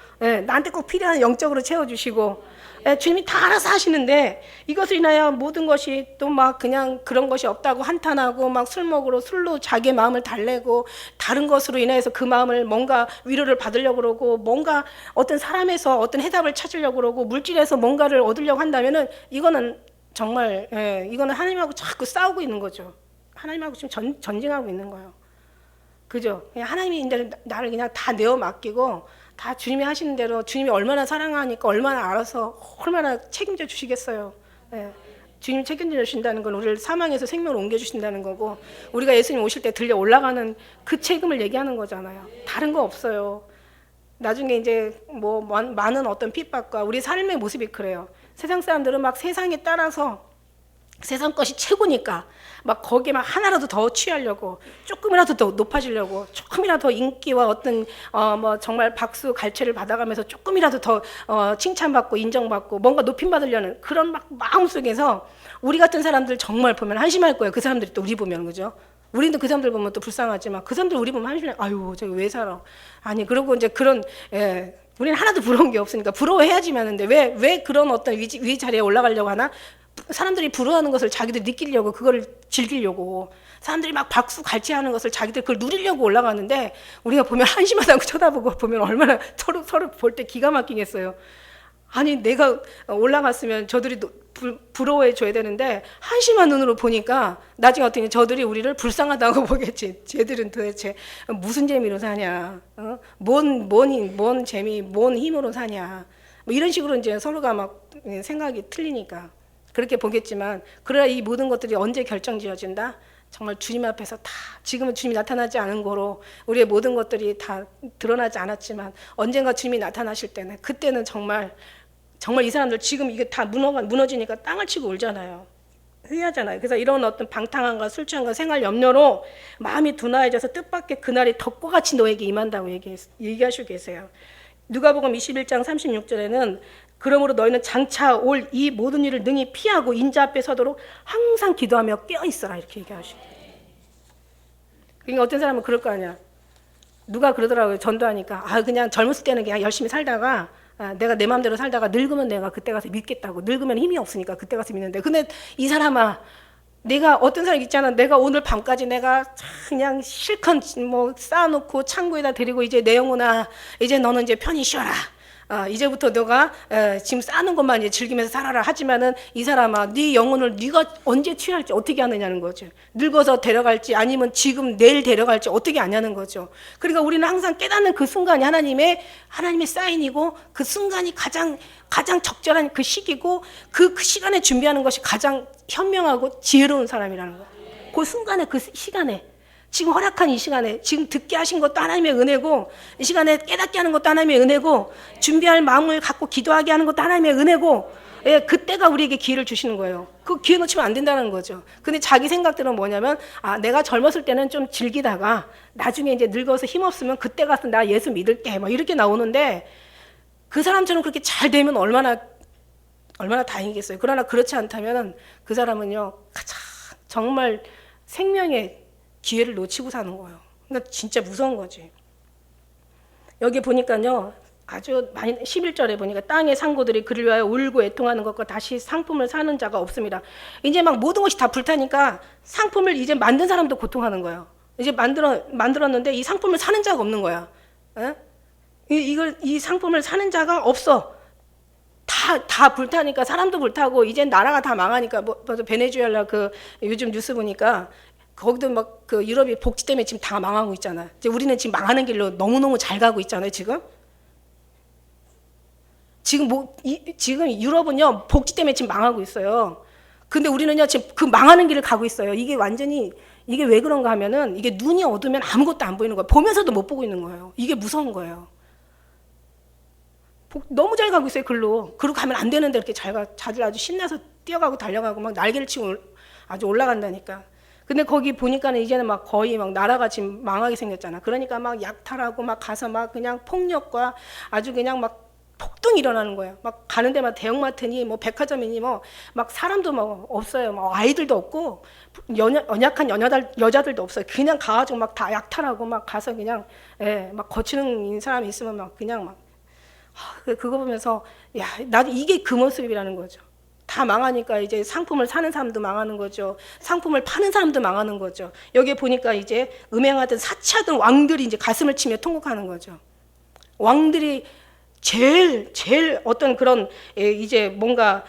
나한테 꼭 필요한 영적으로 채워주시고 주님이 다 알아서 하시는데 이것을 인하여 모든 것이 또 막 그냥 그런 것이 없다고 한탄하고 막 술 먹으러 술로 자기의 마음을 달래고 다른 것으로 인해서 그 마음을 뭔가 위로를 받으려고 그러고 뭔가 어떤 사람에서 어떤 해답을 찾으려고 그러고 물질에서 뭔가를 얻으려고 한다면은 이거는 정말 이거는 하나님하고 자꾸 싸우고 있는 거죠. 하나님하고 지금 전쟁하고 있는 거예요. 그죠? 그냥 하나님이 이제 나를 그냥 다 내어 맡기고 다 주님이 하시는 대로 주님이 얼마나 사랑하니까 얼마나 알아서 얼마나 책임져 주시겠어요. 주님 책임져 주신다는 건 우리를 사망에서 생명으로 옮겨 주신다는 거고 우리가 예수님 오실 때 들려 올라가는 그 책임을 얘기하는 거잖아요. 다른 거 없어요. 나중에 이제 뭐 많은 어떤 핍박과 우리 삶의 모습이 그래요. 세상 사람들은 막 세상에 따라서 세상 것이 최고니까 막 거기에 막 하나라도 더 취하려고 조금이라도 더 높아지려고 조금이라도 더 인기와 어떤 뭐 정말 박수 갈채를 받아가면서 조금이라도 더 칭찬받고 인정받고 뭔가 높임받으려는 그런 막 마음속에서 우리 같은 사람들 정말 보면 한심할 거예요. 그 사람들이 또 우리 보면 그죠? 우리도 그 사람들 보면 또 불쌍하지만 그 사람들 우리 보면 한심해. 아유 저기 왜 살아? 아니 그러고 이제 그런 우리는 하나도 부러운 게 없으니까 부러워해야지만 하는데 왜 그런 어떤 위 자리에 올라가려고 하나? 사람들이 부러워하는 것을 자기들 느끼려고 그걸 즐기려고 사람들이 막 박수 갈채하는 것을 자기들 그걸 누리려고 올라가는데 우리가 보면 한심하다고 쳐다보고 보면 얼마나 서로 볼 때 기가 막히겠어요. 아니 내가 올라갔으면 저들이 부러워해 줘야 되는데 한심한 눈으로 보니까 나중에 어떻게 저들이 우리를 불쌍하다고 보겠지. 쟤들은 도대체 무슨 재미로 사냐, 뭔 재미, 뭔 힘으로 사냐, 뭐 이런 식으로 이제 서로가 막 생각이 틀리니까. 그렇게 보겠지만 그러나 이 모든 것들이 언제 결정지어진다? 정말 주님 앞에서 다 지금은 주님이 나타나지 않은 거로 우리의 모든 것들이 다 드러나지 않았지만 언젠가 주님이 나타나실 때는 그때는 정말 이 사람들 지금 이게 다 무너지니까 땅을 치고 울잖아요. 회의하잖아요. 그래서 이런 어떤 방탕함과 술 취함과 생활 염려로 마음이 둔하여져서 뜻밖의 그날이 덕과 같이 너에게 임한다고 얘기하시고 계세요. 누가복음 21장 36절에는 그러므로 너희는 장차 올 이 모든 일을 능히 피하고 인자 앞에 서도록 항상 기도하며 깨어있어라 이렇게 얘기하시고. 그러니까 어떤 사람은 그럴 거 아니야. 누가 그러더라고요. 전도하니까 그냥 젊었을 때는 그냥 열심히 살다가 내가 내 마음대로 살다가 늙으면 내가 그때 가서 믿겠다고. 늙으면 힘이 없으니까 그때 가서 믿는데. 근데 이 사람아, 내가 어떤 사람 있잖아. 내가 오늘 밤까지 내가 그냥 실컷 뭐 쌓아놓고 창고에다 데리고 이제 내 영혼아, 이제 너는 이제 편히 쉬어라. 이제부터 너가 지금 쌓는 것만 이제 즐기면서 살아라. 하지만은 이 사람아, 네 영혼을 네가 언제 취할지 어떻게 하느냐는 거죠. 늙어서 데려갈지 아니면 지금 내일 데려갈지 어떻게 아냐는 거죠. 그러니까 우리는 항상 깨닫는 그 순간이 하나님의 사인이고, 그 순간이 가장 적절한 그 시기고, 그 시간에 준비하는 것이 가장 현명하고 지혜로운 사람이라는 거예요. 그 순간에, 그 시간에, 지금 허락한 이 시간에, 지금 듣게 하신 것도 하나님의 은혜고, 이 시간에 깨닫게 하는 것도 하나님의 은혜고, 준비할 마음을 갖고 기도하게 하는 것도 하나님의 은혜고, 예, 그때가 우리에게 기회를 주시는 거예요. 그 기회 놓치면 안 된다는 거죠. 근데 자기 생각들은 뭐냐면, 내가 젊었을 때는 좀 즐기다가 나중에 이제 늙어서 힘없으면 그때 가서 나 예수 믿을게, 막 이렇게 나오는데, 그 사람처럼 그렇게 잘 되면 얼마나 다행이겠어요. 그러나 그렇지 않다면 그 사람은요, 가장 정말 생명의 기회를 놓치고 사는 거예요. 그러니까 진짜 무서운 거지. 여기 보니까요, 아주 많이 11절에 보니까 땅의 상고들이 그를 위하여 울고 애통하는 것과 다시 상품을 사는 자가 없습니다. 이제 막 모든 것이 다 불타니까 상품을 이제 만든 사람도 고통하는 거예요. 이제 만들었는데 이 상품을 사는 자가 없는 거야. 에? 이 상품을 사는 자가 없어. 다 불타니까, 사람도 불타고 이제 나라가 다 망하니까, 베네수엘라 그 요즘 뉴스 보니까 거기도 막 그 유럽이 복지 때문에 지금 다 망하고 있잖아. 이제 우리는 지금 망하는 길로 너무너무 잘 가고 있잖아요, 지금. 지금 유럽은요, 복지 때문에 지금 망하고 있어요. 근데 우리는요, 지금 그 망하는 길을 가고 있어요. 이게 왜 그런가 하면은, 이게 눈이 어두면 아무것도 안 보이는 거예요. 보면서도 못 보고 있는 거예요. 이게 무서운 거예요. 너무 잘 가고 있어요, 글로. 그러고 가면 안 되는데 이렇게 자들 아주 신나서 뛰어가고 달려가고 막 날개를 치고 아주 올라간다니까. 근데 거기 보니까는 이제는 막 거의 막 나라가 지금 망하게 생겼잖아. 그러니까 막 약탈하고 막 가서 막 그냥 폭력과 아주 그냥 막 폭동이 일어나는 거예요. 막 가는 데마다 대형마트니 뭐 백화점이니 뭐 막 사람도 막 없어요. 막 아이들도 없고 연약한 여자들도 없어요. 그냥 가가지고 막 다 약탈하고 막 가서 그냥 막 거치는 사람이 있으면 막 그냥 막 그거 보면서 야, 나도 이게 그 모습이라는 거죠. 다 망하니까 이제 상품을 사는 사람도 망하는 거죠. 상품을 파는 사람도 망하는 거죠. 여기 보니까 이제 음행하던 사치하던 왕들이 이제 가슴을 치며 통곡하는 거죠. 왕들이 제일 어떤 그런 이제 뭔가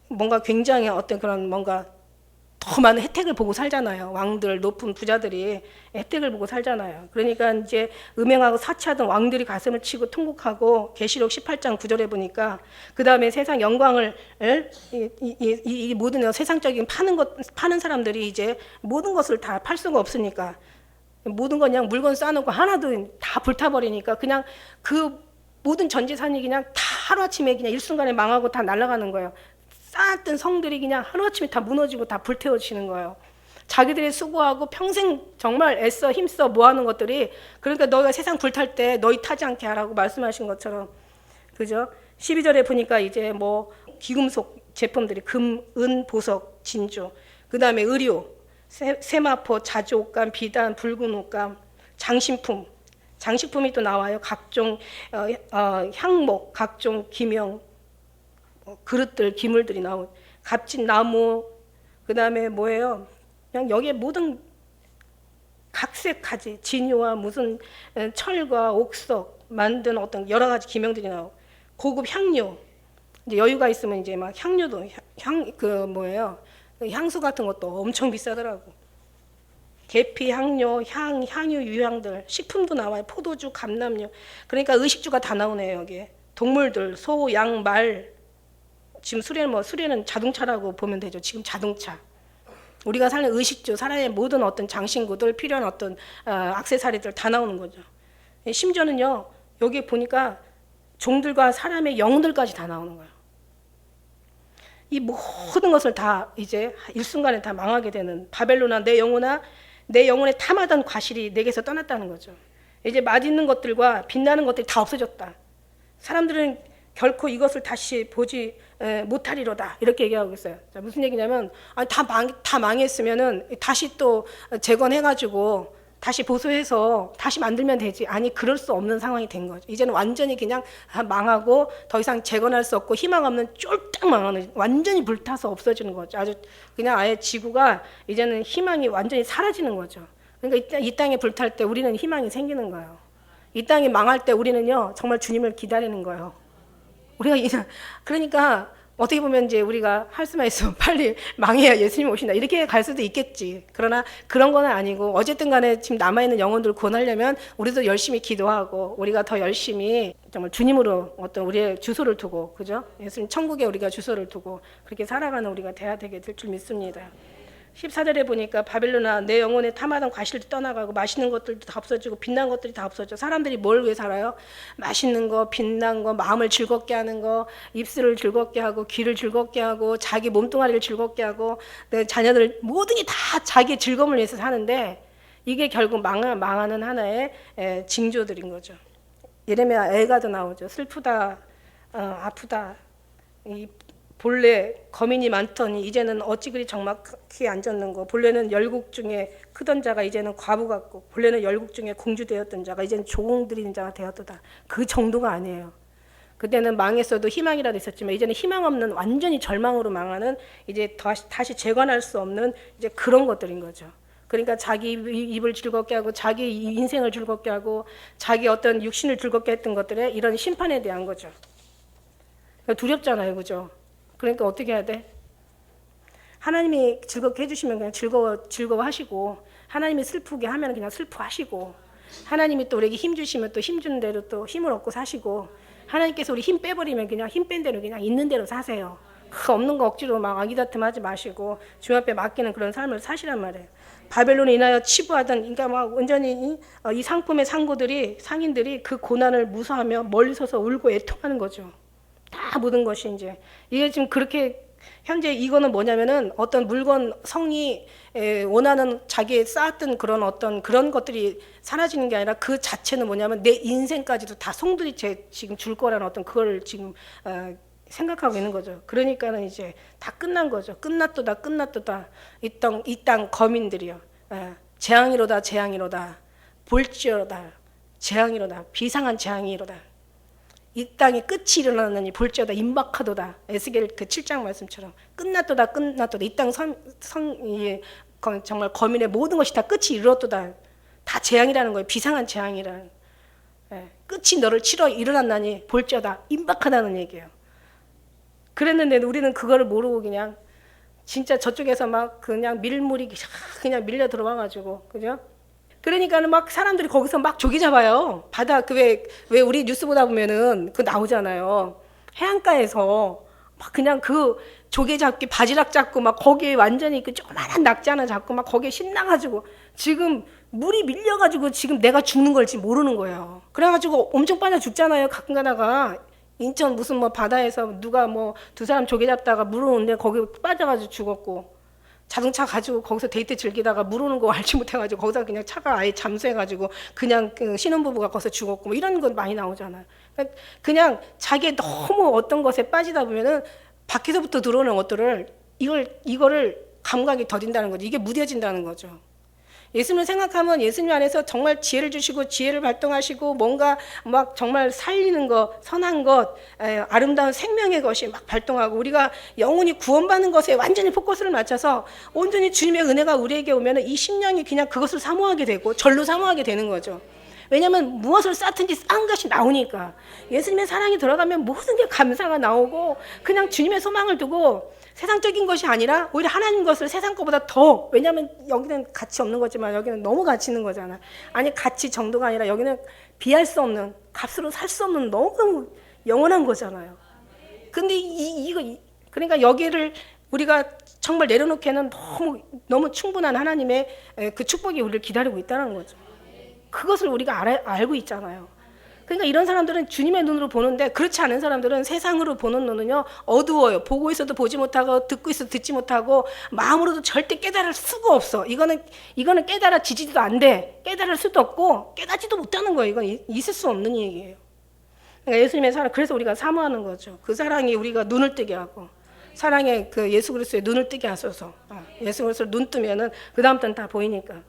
뭔가 굉장히 어떤 그런 뭔가 더 많은 혜택을 보고 살잖아요. 왕들, 높은 부자들이 혜택을 보고 살잖아요. 그러니까 이제 음행하고 사치하던 왕들이 가슴을 치고 통곡하고, 계시록 18장 9절에 보니까 그 다음에 세상 영광을 이 모든 세상적인 파는 사람들이 이제 모든 것을 다 팔 수가 없으니까, 모든 거 그냥 물건 쌓아놓고 하나도 다 불타버리니까 그냥 그 모든 전 재산이 그냥 다 하루아침에 그냥 일순간에 망하고 다 날아가는 거예요. 쌓았던 성들이 그냥 하루아침에 다 무너지고 다 불태워지는 거예요. 자기들이 수고하고 평생 정말 애써 힘써 모아놓은 것들이, 그러니까 너희가 세상 불탈 때 너희 타지 않게 하라고 말씀하신 것처럼, 그죠? 12절에 보니까 이제 뭐 귀금속 제품들이 금, 은, 보석, 진주, 그 다음에 의류, 세마포, 자주 옷감, 비단, 붉은 옷감, 장식품이 또 나와요. 각종 향목, 각종 기명, 그릇들, 기물들이 나온 값진 나무, 그 다음에 뭐예요? 그냥 여기에 모든 각색 가지, 진유와 무슨 철과 옥석 만든 어떤 여러 가지 기명들이 나오고, 고급 향료, 이제 여유가 있으면 이제 막 향료도 향수 같은 것도 엄청 비싸더라고. 계피, 향료, 향유, 유향들, 식품도 나와요. 포도주, 감람류. 그러니까 의식주가 다 나오네요, 여기에. 동물들, 소, 양, 말. 지금 수레는 자동차라고 보면 되죠. 지금 자동차. 우리가 사는 의식주, 사람의 모든 어떤 장신구들, 필요한 어떤 액세서리들 다 나오는 거죠. 심지어는요, 여기 보니까 종들과 사람의 영혼들까지 다 나오는 거예요. 이 모든 것을 다 이제 일순간에 다 망하게 되는, 바벨론아 내 영혼의 탐하던 과실이 내게서 떠났다는 거죠. 이제 맛있는 것들과 빛나는 것들이 다 없어졌다. 사람들은 결코 이것을 다시 보지 못하리로다, 이렇게 얘기하고 있어요. 무슨 얘기냐면 다 망했으면은 다시 또 재건해가지고 다시 보수해서 다시 만들면 되지. 아니, 그럴 수 없는 상황이 된 거죠. 이제는 완전히 그냥 망하고 더 이상 재건할 수 없고 희망 없는 쫄딱 망하는, 완전히 불타서 없어지는 거죠. 아주 그냥 아예 지구가 이제는 희망이 완전히 사라지는 거죠. 그러니까 이 땅에 불탈 때 우리는 희망이 생기는 거예요. 이 땅이 망할 때 우리는요, 정말 주님을 기다리는 거예요. 그러니까 어떻게 보면 이제 우리가 할 수만 있으면 빨리 망해야 예수님 오신다, 이렇게 갈 수도 있겠지. 그러나 그런 건 아니고, 어쨌든 간에 지금 남아있는 영혼들을 구원하려면 우리도 열심히 기도하고, 우리가 더 열심히 정말 주님으로 어떤 우리의 주소를 두고, 그죠? 예수님 천국에 우리가 주소를 두고 그렇게 살아가는 우리가 돼야 되게 될 줄 믿습니다. 14절에 보니까 바벨론아, 내 영혼에 탐하던 과실도 떠나가고 맛있는 것들도 다 없어지고 빛난 것들이 다 없어져. 사람들이 뭘 위해 살아요? 맛있는 거, 빛난 거, 마음을 즐겁게 하는 거, 입술을 즐겁게 하고, 귀를 즐겁게 하고, 자기 몸뚱아리를 즐겁게 하고, 내 자녀들 모든 게 다 자기의 즐거움을 위해서 사는데, 이게 결국 망하는 하나의 징조들인 거죠. 예레미야 애가도 나오죠. 슬프다, 아프다. 이 본래 거민이 많더니 이제는 어찌 그리 적막히 앉았는고. 본래는 열국 중에 크던 자가 이제는 과부 같고, 본래는 열국 중에 공주 되었던 자가 이제는 조공들인 자가 되었도다. 그 정도가 아니에요. 그때는 망했어도 희망이라도 있었지만 이제는 희망 없는, 완전히 절망으로 망하는, 이제 다시 재건할 수 없는 이제 그런 것들인 거죠. 그러니까 자기 입을 즐겁게 하고, 자기 인생을 즐겁게 하고, 자기 어떤 육신을 즐겁게 했던 것들에 이런 심판에 대한 거죠. 두렵잖아요, 그죠? 그러니까 어떻게 해야 돼? 하나님이 즐겁게 해주시면 그냥 즐거워하시고, 하나님이 슬프게 하면 그냥 슬퍼하시고, 하나님이 또 우리에게 힘 주시면 또 힘 주는 대로 또 힘을 얻고 사시고, 하나님께서 우리 힘 빼버리면 그냥 힘 뺀 대로 그냥 있는 대로 사세요. 그 없는 거 억지로 막 아기다툼하지 마시고 주 앞에 맡기는 그런 삶을 사시란 말이에요. 바벨론에 인하여 치부하던, 그러니까 막 온전히 이 상품의 상인들이 그 고난을 무서워하며 멀리 서서 울고 애통하는 거죠. 다 모든 것이 이제 이게 지금 그렇게 현재 이거는 뭐냐면은 어떤 물건 성이 원하는 자기의 쌓았던 그런 어떤 그런 것들이 사라지는 게 아니라 그 자체는 뭐냐면 내 인생까지도 다 송두리 지금 줄 거라는 어떤 그걸 지금 생각하고 있는 거죠. 그러니까는 이제 다 끝난 거죠. 끝났도다. 이 땅 거민들이요. 재앙이로다, 재앙이로다. 볼지어다, 재앙이로다. 비상한 재앙이로다. 이 땅에 끝이 일어나느니 볼지어다 임박하도다. 에스겔 그 7장 말씀처럼 끝났도다. 이 땅 정말 거민의 모든 것이 다 끝이 이르렀도다. 다 재앙이라는 거예요. 비상한 재앙이라는. 끝이 너를 치러 일어났나니 볼지어다 임박하다는 얘기예요. 그랬는데 우리는 그거를 모르고 그냥 진짜 저쪽에서 막 그냥 밀물이 그냥 밀려 들어와가지고, 그죠? 그러니까는 막 사람들이 거기서 막 조개 잡아요. 바다 왜 우리 뉴스 보다 보면은 그 나오잖아요. 해안가에서 막 그냥 그 조개 잡기 바지락 잡고 막 거기에 완전히 그 조그만한 낙지 하나 잡고 막 거기에 신나가지고 지금 물이 밀려가지고 지금 내가 죽는 걸 지금 모르는 거예요. 그래가지고 엄청 빠져 죽잖아요. 가끔 가다가 인천 무슨 뭐 바다에서 누가 뭐 두 사람 조개 잡다가 물 오는데 거기 빠져가지고 죽었고, 자동차 가지고 거기서 데이트 즐기다가 물 오는 거 알지 못해가지고 거기서 그냥 차가 아예 잠수해가지고 그냥 그 신혼부부가 거기서 죽었고, 뭐 이런 건 많이 나오잖아요. 그냥 자기의 너무 어떤 것에 빠지다 보면은 밖에서부터 들어오는 것들을 이거를 감각이 더딘다는 거죠. 이게 무뎌진다는 거죠. 예수님을 생각하면 예수님 안에서 정말 지혜를 주시고 지혜를 발동하시고 뭔가 막 정말 살리는 것, 선한 것, 아름다운 생명의 것이 막 발동하고 우리가 영혼이 구원받는 것에 완전히 포커스를 맞춰서 온전히 주님의 은혜가 우리에게 오면 이 심령이 그냥 그것을 사모하게 되고 절로 사모하게 되는 거죠. 왜냐하면 무엇을 쌓든지 쌓은 것이 나오니까. 예수님의 사랑이 들어가면 모든 게 감사가 나오고 그냥 주님의 소망을 두고 세상적인 것이 아니라 오히려 하나님 것을 세상 것보다 더, 왜냐하면 여기는 가치 없는 거지만 여기는 너무 가치 있는 거잖아. 아니 가치 정도가 아니라 여기는 비할 수 없는, 값으로 살 수 없는 너무 영원한 거잖아요. 근데 그러니까 여기를 우리가 정말 내려놓기에는 너무 충분한 하나님의 그 축복이 우리를 기다리고 있다는 거죠. 그것을 우리가 알고 있잖아요. 그러니까 이런 사람들은 주님의 눈으로 보는데, 그렇지 않은 사람들은 세상으로 보는 눈은요 어두워요. 보고 있어도 보지 못하고 듣고 있어도 듣지 못하고 마음으로도 절대 깨달을 수가 없어. 이거는 깨달아지지도 안 돼. 깨달을 수도 없고 깨닫지도 못하는 거예요. 이건 있을 수 없는 얘기예요. 그러니까 예수님의 사랑, 그래서 우리가 사모하는 거죠. 그 사랑이 우리가 눈을 뜨게 하고, 사랑의 그 예수 그리스도의 눈을 뜨게 하소서. 예수 그리스도 눈 뜨면은 그 다음부터는 다 보이니까.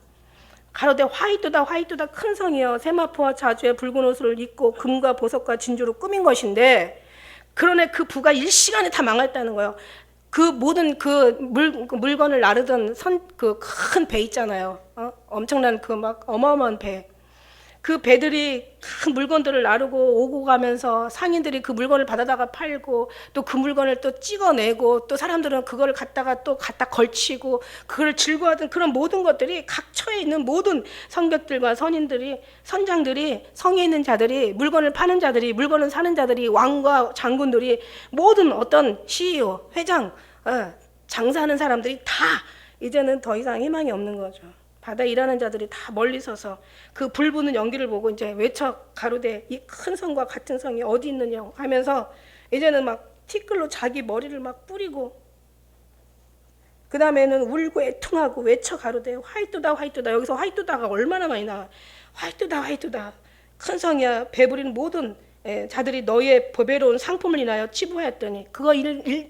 가로되 화이트다 화이트다 큰 성이여 세마포와 자주에 붉은 옷을 입고 금과 보석과 진주로 꾸민 것인데, 그러네 그 부가 일시간에 다 망했다는 거예요. 그 모든 그 물건을 나르던 그 큰 배 있잖아요. 엄청난 그 막 어마어마한 배. 그 배들이 큰 물건들을 나르고 오고 가면서 상인들이 그 물건을 받아다가 팔고 또 그 물건을 또 찍어내고 또 사람들은 그거를 갖다가 또 갖다 걸치고 그걸 즐거워하던 그런 모든 것들이 각처에 있는 모든 성벽들과 선인들이, 선장들이, 성에 있는 자들이, 물건을 파는 자들이, 물건을 사는 자들이, 왕과 장군들이, 모든 어떤 CEO, 회장, 장사하는 사람들이 다 이제는 더 이상 희망이 없는 거죠. 바다에 일하는 자들이 다 멀리 서서 그 불부는 연기를 보고 이제 외쳐 가로되 이 큰 성과 같은 성이 어디 있느냐 하면서 이제는 막 티끌로 자기 머리를 막 뿌리고, 그 다음에는 울고 애통하고 외쳐 가로되 화이트다 화이트다. 여기서 화이트다가 얼마나 많이 나와. 화이트다 화이트다 큰 성이야 배부리는 모든 자들이 너희의 보배로운 상품을 인하여 치부하였더니 그거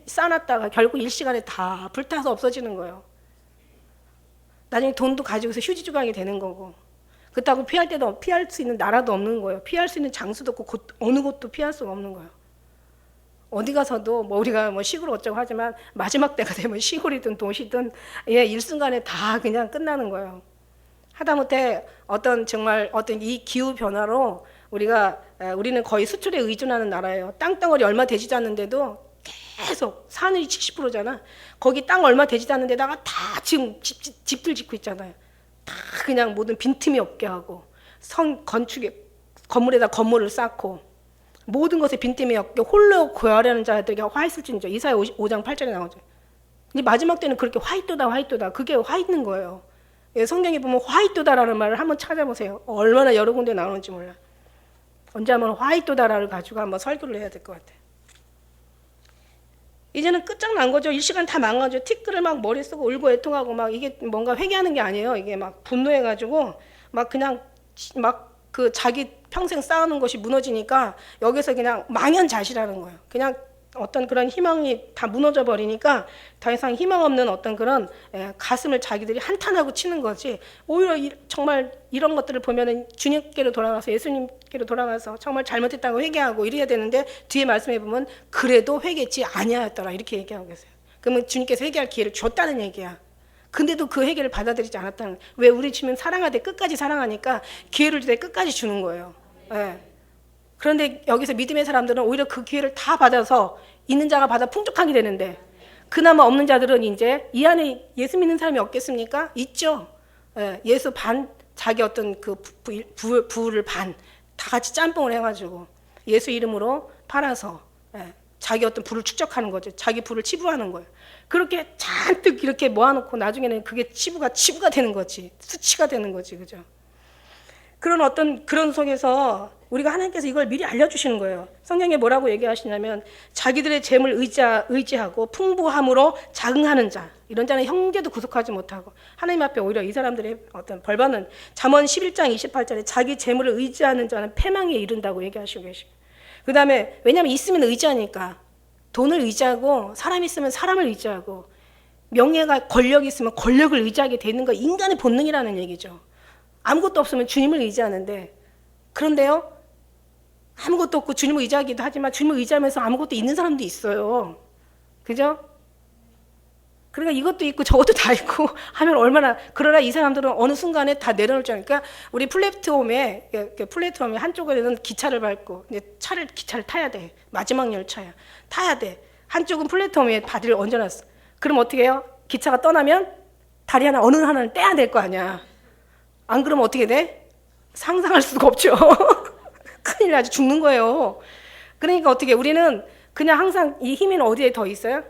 쌓아놨다가 결국 일시간에 다 불타서 없어지는 거예요. 나중에 돈도 가지고서 휴지 조각이 되는 거고, 그렇다고 피할 때도 피할 수 있는 나라도 없는 거예요. 피할 수 있는 장소도 없고 어느 곳도 피할 수가 없는 거예요. 어디 가서도 뭐 우리가 뭐 시골 어쩌고 하지만 마지막 때가 되면 시골이든 도시든 일순간에 다 그냥 끝나는 거예요. 하다못해 정말 어떤 이 기후 변화로 우리는 거의 수출에 의존하는 나라예요. 땅덩어리 얼마 되지도 않는데도 계속 산이 70%잖아. 거기 땅 얼마 되지도 않는 데다가 다 지금 집들 짓고 있잖아요. 다 그냥 모든 빈틈이 없게 하고 건축에 건물에다 건물을 쌓고 모든 것에 빈틈이 없게 홀로 고아하려는 자들에게 화 있을진저. 이사야 5장 8절에 나오죠. 근데 마지막 때는 그렇게 화이트다 화이트다 그게 화 있는 거예요. 성경에 보면 화이트다라는 말을 한번 찾아보세요. 얼마나 여러 군데 나오는지 몰라. 언제 한번 화이트다라를 가지고 한번 설교를 해야 될 것 같아요. 이제는 끝장난 거죠. 일시간 다 망가져. 티끌을 막 머리 쓰고 울고 애통하고 막 이게 뭔가 회개하는 게 아니에요. 이게 막 분노해가지고 막 그냥 막 그 자기 평생 쌓아놓은 것이 무너지니까 여기서 그냥 망연자실하는 거예요. 그냥 어떤 그런 희망이 다 무너져 버리니까 더 이상 희망 없는 어떤 그런 가슴을 자기들이 한탄하고 치는 거지. 오히려 정말 이런 것들을 보면은 주님께로 돌아가서 예수님께로 돌아가서 정말 잘못했다고 회개하고 이래야 되는데 뒤에 말씀해 보면 그래도 회개치 아니하였더라 이렇게 얘기하고 계세요. 그러면 주님께서 회개할 기회를 줬다는 얘기야. 근데도 그 회개를 받아들이지 않았다는 거예요. 왜? 우리 주님 사랑하되 끝까지 사랑하니까 기회를 줄 때 끝까지 주는 거예요. 그런데 여기서 믿음의 사람들은 오히려 그 기회를 다 받아서 있는 자가 받아 풍족하게 되는데, 그나마 없는 자들은 이제 이 안에 예수 믿는 사람이 없겠습니까? 있죠. 예수 반, 자기 어떤 그 부를 반 다 같이 짬뽕을 해가지고 예수 이름으로 팔아서 자기 어떤 부를 축적하는 거죠. 자기 부를 치부하는 거예요. 그렇게 잔뜩 이렇게 모아놓고 나중에는 그게 치부가 되는 거지. 수치가 되는 거지. 그죠? 그런 속에서 우리가 하나님께서 이걸 미리 알려주시는 거예요. 성경에 뭐라고 얘기하시냐면 자기들의 재물 의지하고 풍부함으로 자긍하는 자, 이런 자는 형제도 구속하지 못하고 하나님 앞에 오히려 이 사람들의 어떤 벌받는, 잠언 11장 28절에 자기 재물을 의지하는 자는 패망에 이른다고 얘기하시고 계시고, 그 다음에 왜냐하면 있으면 의지하니까 돈을 의지하고 사람 있으면 사람을 의지하고 명예가 권력이 있으면 권력을 의지하게 되는 거 인간의 본능이라는 얘기죠. 아무것도 없으면 주님을 의지하는데, 그런데요 아무것도 없고 주님을 의지하기도 하지만 주님을 의지하면서 아무것도 있는 사람도 있어요. 그죠? 그러니까 이것도 있고 저것도 다 있고 하면 얼마나, 그러나 이 사람들은 어느 순간에 다 내려놓을 줄 아니까 우리 플랫폼에 한쪽에는 기차를 밟고 이제 기차를 타야 돼. 마지막 열차야. 타야 돼. 한쪽은 플랫폼에 바디를 얹어놨어. 그럼 어떻게 해요? 기차가 떠나면 다리 어느 하나는 떼야 될 거 아니야. 안 그러면 어떻게 돼? 상상할 수가 없죠. 큰일 나지. 죽는 거예요. 그러니까 어떻게, 우리는 그냥 항상 이 힘은 어디에 더 있어요?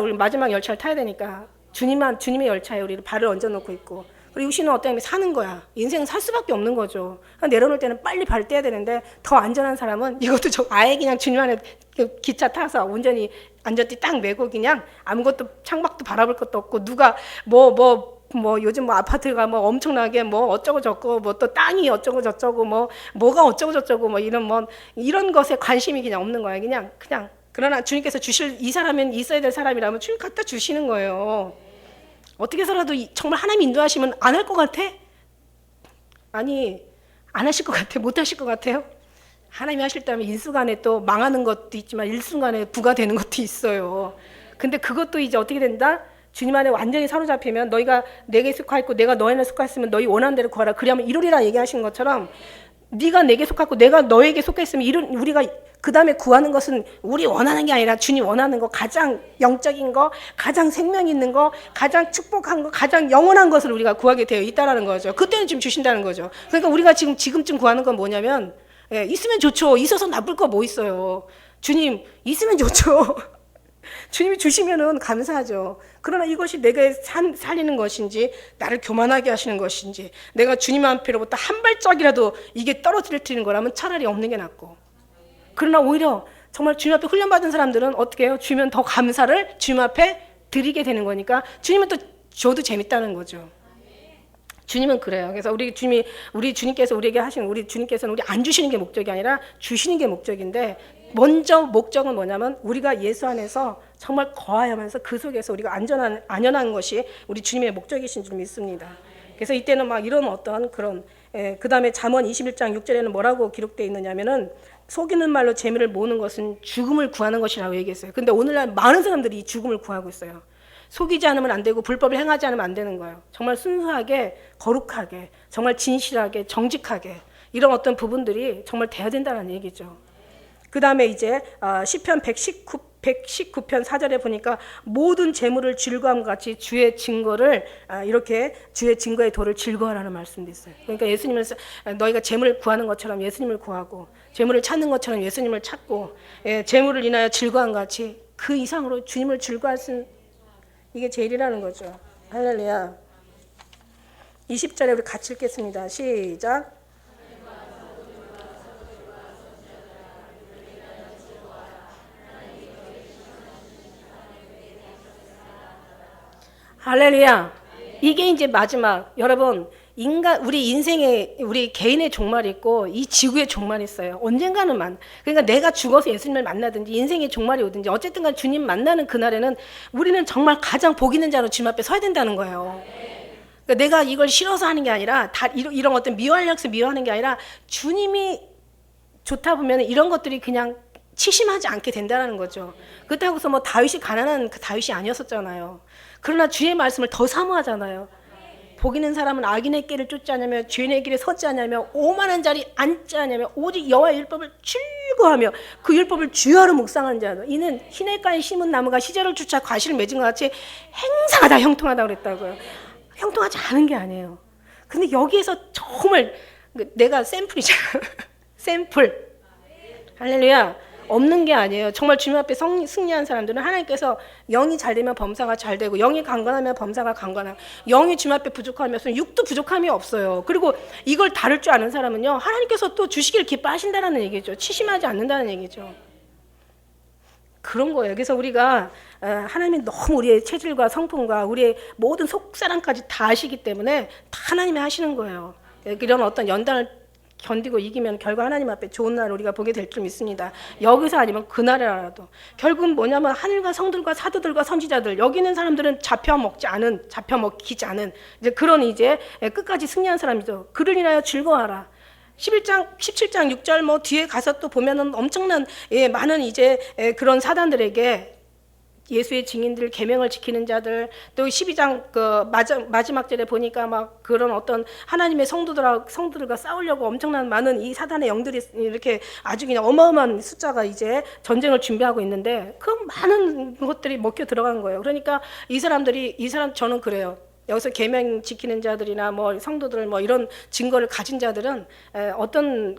우리 마지막 열차를 타야 되니까 주님의 열차에 우리를 발을 얹어놓고 있고, 그리고 육신은 어떤 의미 사는 거야. 인생은 살 수밖에 없는 거죠. 내려놓을 때는 빨리 발을 떼야 되는데 더 안전한 사람은 이것도 아예 그냥 주님 안에 기차 타서 온전히 안전띠 딱 메고 그냥 아무것도 창밖도 바라볼 것도 없고, 누가 요즘 아파트가 엄청나게 어쩌고 저쩌고 또 땅이 어쩌고 저쩌고 뭐가 어쩌고 저쩌고 이런 것에 관심이 그냥 없는 거야. 그냥 그러나 주님께서 주실 이 사람은 있어야 될 사람이라면 주님 갖다 주시는 거예요. 어떻게 해서라도 정말 하나님 인도하시면 안 할 것 같아? 아니, 안 하실 것 같아? 못 하실 것 같아요? 하나님이 하실 때면 일순간에 또 망하는 것도 있지만 일순간에 부가 되는 것도 있어요. 근데 그것도 이제 어떻게 된다? 주님 안에 완전히 사로잡히면 너희가 내게 속하였고 내가 너희에 속하였으면 너희 원하는 대로 구하라. 그리하면 이루리라 얘기하신 것처럼 네가 내게 속하고 내가 너에게 속했으면 우리가 그 다음에 구하는 것은 우리 원하는 게 아니라 주님 원하는 거, 가장 영적인 거, 가장 생명 있는 거, 가장 축복한 거, 가장 영원한 것을 우리가 구하게 되어 있다라는 거죠. 그때는 지금 주신다는 거죠. 그러니까 우리가 지금쯤 구하는 건 뭐냐면, 있으면 좋죠. 있어서 나쁠 거 뭐 있어요. 주님 있으면 좋죠. 주님이 주시면은 감사하죠. 그러나 이것이 내가 살리는 것인지, 나를 교만하게 하시는 것인지, 내가 주님 앞에로부터 한 발짝이라도 이게 떨어뜨리는 거라면 차라리 없는 게 낫고. 그러나 오히려 정말 주님 앞에 훈련받은 사람들은 어떻게 해요? 주면 더 감사를 주님 앞에 드리게 되는 거니까 주님은 또 줘도 재밌다는 거죠. 주님은 그래요. 그래서 우리 주님께서 우리에게 하시는, 우리 주님께서는 우리 안 주시는 게 목적이 아니라 주시는 게 목적인데, 먼저 목적은 뭐냐면 우리가 예수 안에서 정말 거하면서 그 속에서 우리가 안전한 것이 우리 주님의 목적이신 줄 믿습니다. 그래서 이때는 막 이런 어떤 그런, 그 다음에 잠언 21장 6절에는 뭐라고 기록되어 있느냐면은, 속이는 말로 재미를 모으는 것은 죽음을 구하는 것이라고 얘기했어요. 근데 오늘날 많은 사람들이 이 죽음을 구하고 있어요. 속이지 않으면 안 되고 불법을 행하지 않으면 안 되는 거예요. 정말 순수하게, 거룩하게, 정말 진실하게, 정직하게, 이런 어떤 부분들이 정말 돼야 된다는 얘기죠. 그 다음에 이제 시편 119편 4절에 보니까 모든 재물을 즐거움과 같이 주의 증거를, 이렇게 주의 증거의 도를 즐거워하라는 말씀도 있어요. 그러니까 예수님을, 너희가 재물을 구하는 것처럼 예수님을 구하고, 재물을 찾는 것처럼 예수님을 찾고, 재물을 인하여 즐거움과 같이 그 이상으로 주님을 즐거워할 수, 이게 제일이라는 거죠. 할렐루야. 20절에 우리 같이 읽겠습니다. 시작. 할렐루야. 이게 이제 마지막, 여러분, 우리 인생에, 우리 개인의 종말이 있고 이 지구의 종말이 있어요. 언젠가는 그러니까 내가 죽어서 예수님을 만나든지 인생의 종말이 오든지 어쨌든 간 주님 만나는 그날에는 우리는 정말 가장 복 있는 자로 주님 앞에 서야 된다는 거예요. 그러니까 내가 이걸 싫어서 하는 게 아니라, 이런 어떤 미워하려서 미워하는 게 아니라, 주님이 좋다 보면 이런 것들이 그냥 치심하지 않게 된다는 거죠. 그렇다고 뭐 다윗이 가난한 그 다윗이 아니었었잖아요. 그러나 주의 말씀을 더 사모하잖아요. 복 있는 사람은 악인의 길을 쫓지 않으며 죄인의 길에 서지 않으며 오만한 자리 앉지 않으며 오직 여호와의 율법을 즐거워하며 그 율법을 주야로 묵상하는 자도 이는 시냇가에 심은 나무가 시절을 쫓아 과실을 맺은 것 같이 행상하다 형통하다 그랬다고요. 형통하지 않은 게 아니에요. 근데 여기에서 정말 내가 샘플이잖아요. 샘플. 할렐루야. 없는 게 아니에요. 정말 주님 앞에 승리한 사람들은 하나님께서 영이 잘 되면 범사가 잘 되고, 영이 강건하면 범사가 강건하고, 영이 주님 앞에 부족하면 육도 부족함이 없어요. 그리고 이걸 다룰 줄 아는 사람은요, 하나님께서 또 주시길 기뻐하신다는 얘기죠. 치심하지 않는다는 얘기죠. 그런 거예요. 그래서 우리가 하나님이 너무 우리의 체질과 성품과 우리의 모든 속사람까지 다 아시기 때문에 다 하나님이 하시는 거예요. 이런 어떤 연단을 견디고 이기면 결국 하나님 앞에 좋은 날을 우리가 보게 될 줄 믿습니다. 여기서 아니면 그날이라도. 결국은 뭐냐면 하늘과 성들과 사도들과 선지자들, 여기 있는 사람들은 잡혀먹히지 않은 이제 그런 이제 끝까지 승리한 사람이죠. 그를 인하여 즐거워하라. 17장 6절 뭐 뒤에 가서 또 보면은 엄청난 많은 이제 그런 사단들에게 예수의 증인들, 계명을 지키는 자들, 또 12장 그 마지막 절에 보니까 막 그런 어떤 하나님의 성도들과 싸우려고 엄청난 많은 이 사단의 영들이 이렇게 아주 그냥 어마어마한 숫자가 이제 전쟁을 준비하고 있는데, 그 많은 것들이 먹혀 들어간 거예요. 그러니까 저는 그래요. 여기서 계명 지키는 자들이나 뭐 성도들 뭐 이런 증거를 가진 자들은 어떤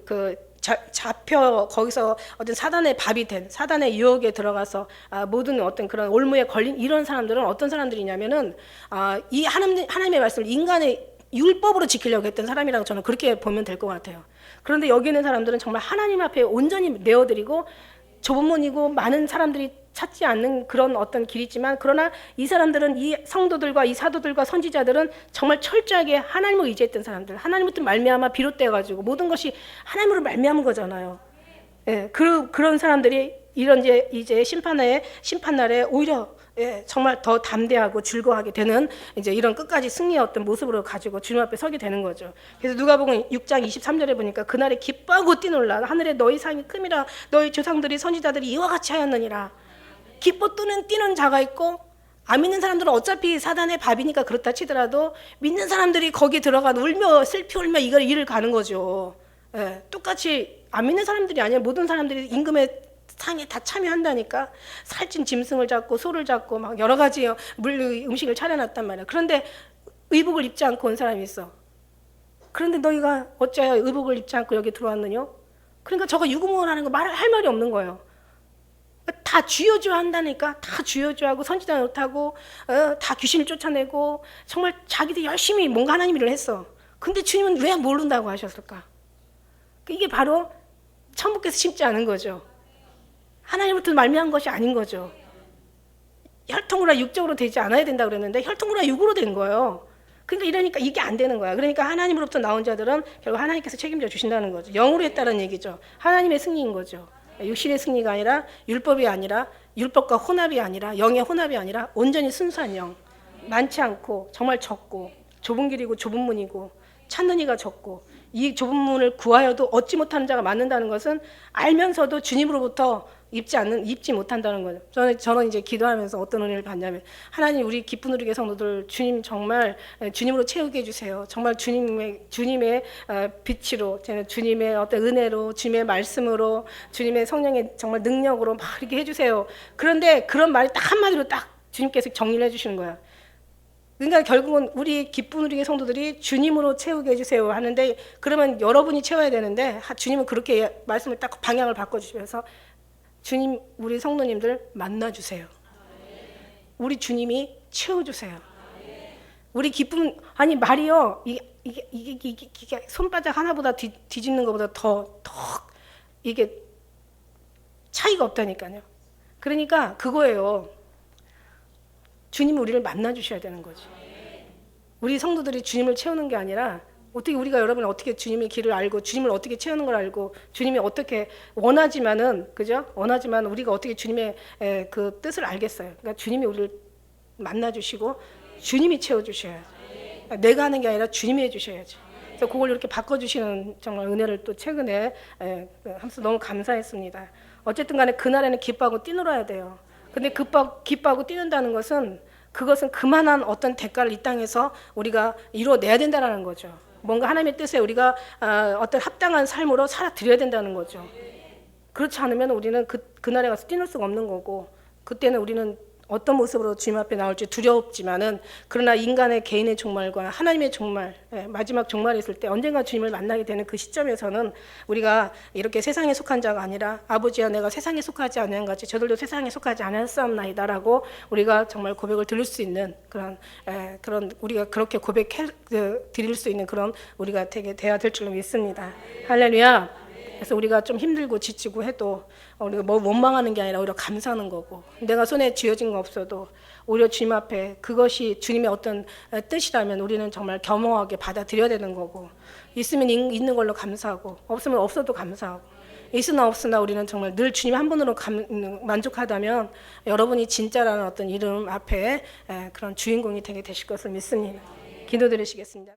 잡혀 거기서 어떤 사단의 밥이 된, 사단의 유혹에 들어가서 모든 어떤 그런 올무에 걸린 이런 사람들은 어떤 사람들이냐면은 이 하나님의 말씀을 인간의 율법으로 지키려고 했던 사람이라고 저는 그렇게 보면 될 것 같아요. 그런데 여기 있는 사람들은 정말 하나님 앞에 온전히 내어드리고, 좁은 문이고 많은 사람들이 찾지 않는 그런 어떤 길이지만, 그러나 이 사람들은, 이 성도들과 이 사도들과 선지자들은 정말 철저하게 하나님을 의지했던 사람들, 하나님부터 말미암아 비롯되어가지고 모든 것이 하나님으로 말미암은 거잖아요. 그런 사람들이 이런 이제 심판날에 오히려 정말 더 담대하고 즐거워하게 되는 이제 이런 끝까지 승리의 어떤 모습으로 가지고 주님 앞에 서게 되는 거죠. 그래서 누가복음 6장 23절에 보니까 그날에 기뻐하고 뛰놀라 하늘에 너희 상이 큼이라 너희 조상들이 선지자들이 이와 같이 하였느니라. 기뻐 뛰는 자가 있고 안 믿는 사람들은 어차피 사단의 밥이니까 그렇다 치더라도 믿는 사람들이 거기에 들어가 울며 슬피 울며 이걸 일을 가는 거죠. 똑같이 안 믿는 사람들이 아니라 모든 사람들이 임금의 상에 다 참여한다니까. 살찐 짐승을 잡고 소를 잡고 막 여러 가지 음식을 차려놨단 말이야. 그런데 의복을 입지 않고 온 사람이 있어. 그런데 너희가 어찌하여 의복을 입지 않고 여기 들어왔느냐? 그러니까 저거 유구무원하는 거 할 말이 없는 거예요. 다 주여주여 한다니까. 다 주여주여하고 선지자 노릇하고 다 귀신을 쫓아내고 정말 자기들 열심히 뭔가 하나님 일을 했어. 근데 주님은 왜 모른다고 하셨을까? 이게 바로 천국에서 심지 않은 거죠. 하나님부터 말미암은 것이 아닌 거죠. 혈통으로 육적으로 되지 않아야 된다 그랬는데 혈통으로 육으로 된 거예요. 그러니까 이러니까 이게 안 되는 거야. 그러니까 하나님으로부터 나온 자들은 결국 하나님께서 책임져 주신다는 거죠. 영으로 했다는 얘기죠. 하나님의 승리인 거죠. 육신의 승리가 아니라 율법이 아니라 율법과 혼합이 아니라 영의 혼합이 아니라 온전히 순수한 영. 많지 않고 정말 적고 좁은 길이고 좁은 문이고 찾는 이가 적고 이 좁은 문을 구하여도 얻지 못하는 자가 많는다는 것은 알면서도 주님으로부터 입지 못한다는 거죠. 저는 이제 기도하면서 어떤 은혜를 받냐면 하나님 우리 기쁜 우리의 성도들 주님 정말 주님으로 채우게 해주세요. 정말 주님의 빛으로 주님의 어떤 은혜로 주님의 말씀으로 주님의 성령의 정말 능력으로 막 이렇게 해주세요. 그런데 그런 말이 딱 한마디로 딱 주님께서 정리를 해주시는 거야. 그러니까 결국은 우리 기쁜 우리의 성도들이 주님으로 채우게 해주세요 하는데 그러면 여러분이 채워야 되는데 주님은 그렇게 말씀을 딱 방향을 바꿔주시면서 주님 우리 성도님들 만나주세요. 우리 주님이 채워주세요. 우리 기쁨 아니 말이요 이게 손바닥 하나보다 뒤집는 것보다 더 이게 차이가 없다니까요. 그러니까 그거예요. 주님이 우리를 만나주셔야 되는 거지. 우리 성도들이 주님을 채우는 게 아니라 어떻게 우리가 여러분 어떻게 주님의 길을 알고 주님을 어떻게 채우는 걸 알고 주님이 어떻게 원하지만은 그죠? 원하지만 우리가 어떻게 주님의 그 뜻을 알겠어요. 그러니까 주님이 우리를 만나주시고 주님이 채워주셔야지. 그러니까 내가 하는 게 아니라 주님이 해주셔야지. 그래서 그걸 이렇게 바꿔주시는 정말 은혜를 또 최근에 하면서 너무 감사했습니다. 어쨌든 간에 그날에는 기뻐하고 뛰놀아야 돼요. 근데 기뻐하고 뛰는다는 것은 그것은 그만한 어떤 대가를 이 땅에서 우리가 이루어내야 된다는 거죠. 뭔가 하나님의 뜻에 우리가 어떤 합당한 삶으로 살아드려야 된다는 거죠. 그렇지 않으면 우리는 그날에 가서 뛰놀 수가 없는 거고 그때는 우리는 어떤 모습으로 주님 앞에 나올지 두렵지만은 그러나 인간의 개인의 종말과 하나님의 종말 마지막 종말이 있을 때 언젠가 주님을 만나게 되는 그 시점에서는 우리가 이렇게 세상에 속한 자가 아니라 아버지야 내가 세상에 속하지 않은 같이 저들도 세상에 속하지 않았사옵나이다라고 우리가 정말 고백을 드릴 수 있는 그런 우리가 그렇게 드릴 수 있는 그런 우리가 되게 돼야 될 줄로 믿습니다. 할렐루야. 그래서 우리가 좀 힘들고 지치고 해도 우리가 뭐 원망하는 게 아니라 오히려 감사하는 거고 내가 손에 쥐어진 거 없어도 오히려 주님 앞에 그것이 주님의 어떤 뜻이라면 우리는 정말 겸허하게 받아들여야 되는 거고 있으면 있는 걸로 감사하고 없으면 없어도 감사하고 있으나 없으나 우리는 정말 늘 주님 한 분으로 만족하다면 여러분이 진짜라는 어떤 이름 앞에 그런 주인공이 되게 되실 것을 믿습니다. 기도드리시겠습니다.